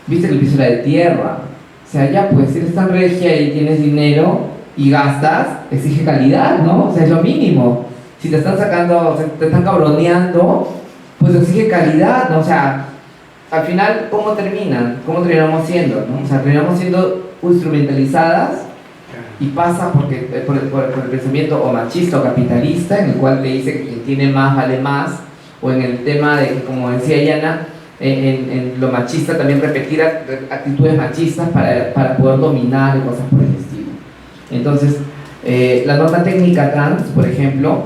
[SPEAKER 4] viste que el piso era de tierra. O sea, ya pues, si eres tan regia y tienes dinero y gastas, exige calidad, ¿no? O sea, es lo mínimo. Si te están sacando, te están cabroneando, pues exige calidad, ¿no? O sea, al final, ¿cómo terminan? ¿Cómo terminamos siendo, no? O sea, terminamos siendo instrumentalizadas, y pasa por el pensamiento o machista o capitalista, en el cual te dice que quien tiene más vale más, o en el tema de, como decía Yana, en lo machista también repetir actitudes machistas para poder dominar y cosas por el estilo. Entonces, la norma técnica trans, por ejemplo,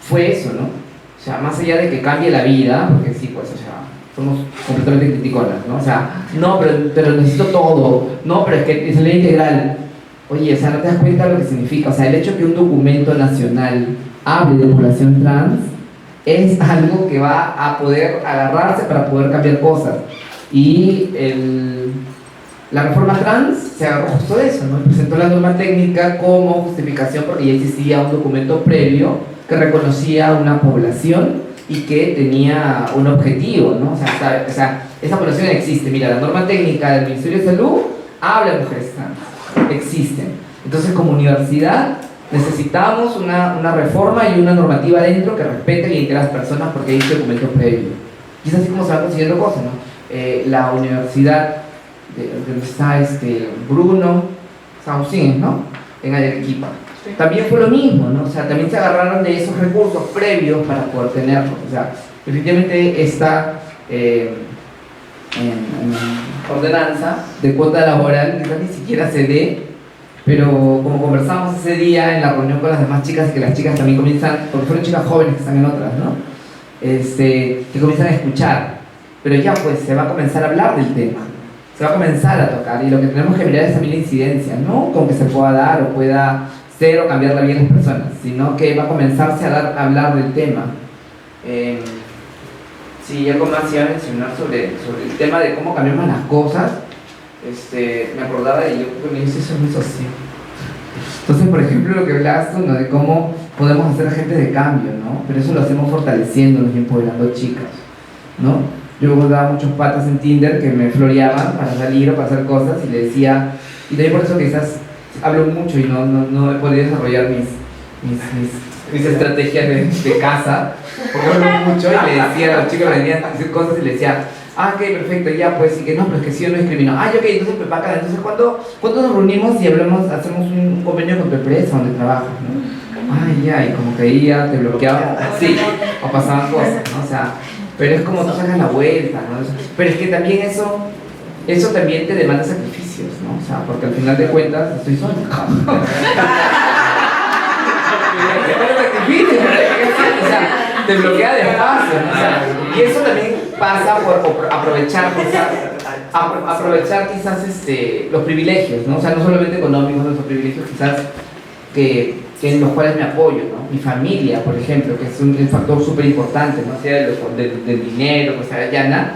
[SPEAKER 4] fue eso, ¿no? O sea, más allá de que cambie la vida, porque sí, pues, o sea, somos completamente criticonas, ¿no? O sea, no, pero necesito todo, no, pero es que es ley integral. Oye, o sea, no te das cuenta de lo que significa. O sea, el hecho que un documento nacional hable de población trans es algo que va a poder agarrarse para poder cambiar cosas. Y la reforma trans se agarró justo de eso, ¿no? Presentó la norma técnica como justificación porque ya existía un documento previo que reconocía una población y que tenía un objetivo, ¿no? O sea, esa población existe. Mira, la norma técnica del Ministerio de Salud habla de mujeres trans. Existen. Entonces, como universidad necesitamos una reforma y una normativa dentro que respete y integre a las personas porque hay este documento previo. Y es así como se van consiguiendo cosas, ¿no? La universidad donde está Bruno Sausín, ¿no? En Arequipa. También fue lo mismo, ¿no? O sea, también se agarraron de esos recursos previos para poder tenerlos. O sea, efectivamente esta ordenanza de cuota laboral quizás ni siquiera se dé, pero como conversamos ese día en la reunión con las demás chicas, y que las chicas también comienzan, porque fueron chicas jóvenes que están en otras, ¿no? Que comienzan a escuchar, pero ya pues se va a comenzar a hablar del tema, se va a comenzar a tocar, y lo que tenemos que mirar es también la incidencia, no con que se pueda dar o pueda ser o cambiar la vida de las personas, sino que va a comenzarse a hablar del tema. Sí, algo más iba a mencionar sobre el tema de cómo cambiamos las cosas. Me acordaba de yo con eso es muy social. Entonces, por ejemplo, lo que hablabas tú, ¿no? De cómo podemos hacer agentes de cambio, ¿no? Pero eso lo hacemos fortaleciéndonos y empoderando chicas, ¿no? Yo daba muchos patas en Tinder que me floreaban para salir o para hacer cosas y le decía, y también por eso quizás hablo mucho y no he podido desarrollar mis estrategias de casa, porque hablo mucho y le decía a los chicos que venían a decir cosas y le decía, ok, perfecto, ya pues, y que no, pero es que sí yo no discrimino. Ok, entonces pues bacán, entonces ¿cuándo nos reunimos y hacemos un convenio con tu empresa donde trabajas, ¿no? Ya, y como que ahí ya te bloqueaban, sí, o pasaban cosas, ¿no? O sea, pero es como tú sacas la vuelta, ¿no? Pero es que también eso también te demanda sacrificios, ¿no? O sea, porque al final de cuentas estoy sola. O sea, te bloquea de espacio, ¿no? O sea, y eso también pasa por aprovechar quizás los privilegios, ¿no? O sea, no solamente económicos, los privilegios quizás que en los cuales me apoyo, ¿no? Mi familia, por ejemplo, que es un factor súper importante, ¿no? Sea del dinero, pues sea Yana,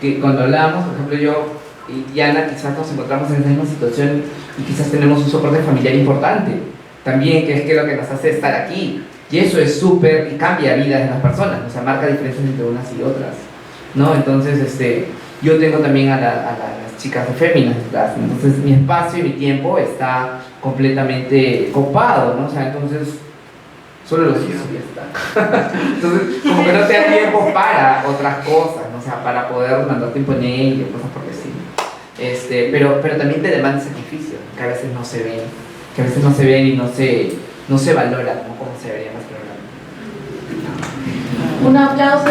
[SPEAKER 4] que cuando hablábamos, por ejemplo, yo y Yana quizás nos encontramos en esa misma situación y quizás tenemos un soporte familiar importante también, que es lo que nos hace estar aquí. Y eso es súper, y cambia vidas de las personas, o sea, marca diferencias entre unas y otras, ¿no? Entonces, yo tengo también a las chicas de Féminas, entonces mi espacio y mi tiempo está completamente copado, ¿no? O sea, entonces, solo los hijos y ya está. Entonces, como que no te da tiempo para otras cosas, ¿no? O sea, para poder mandar tiempo en ello, cosas por decir. Pero también te demanda sacrificio, que a veces no se ven, y no se valoran, ¿no? Como se debería más valorar.
[SPEAKER 8] Un aplauso.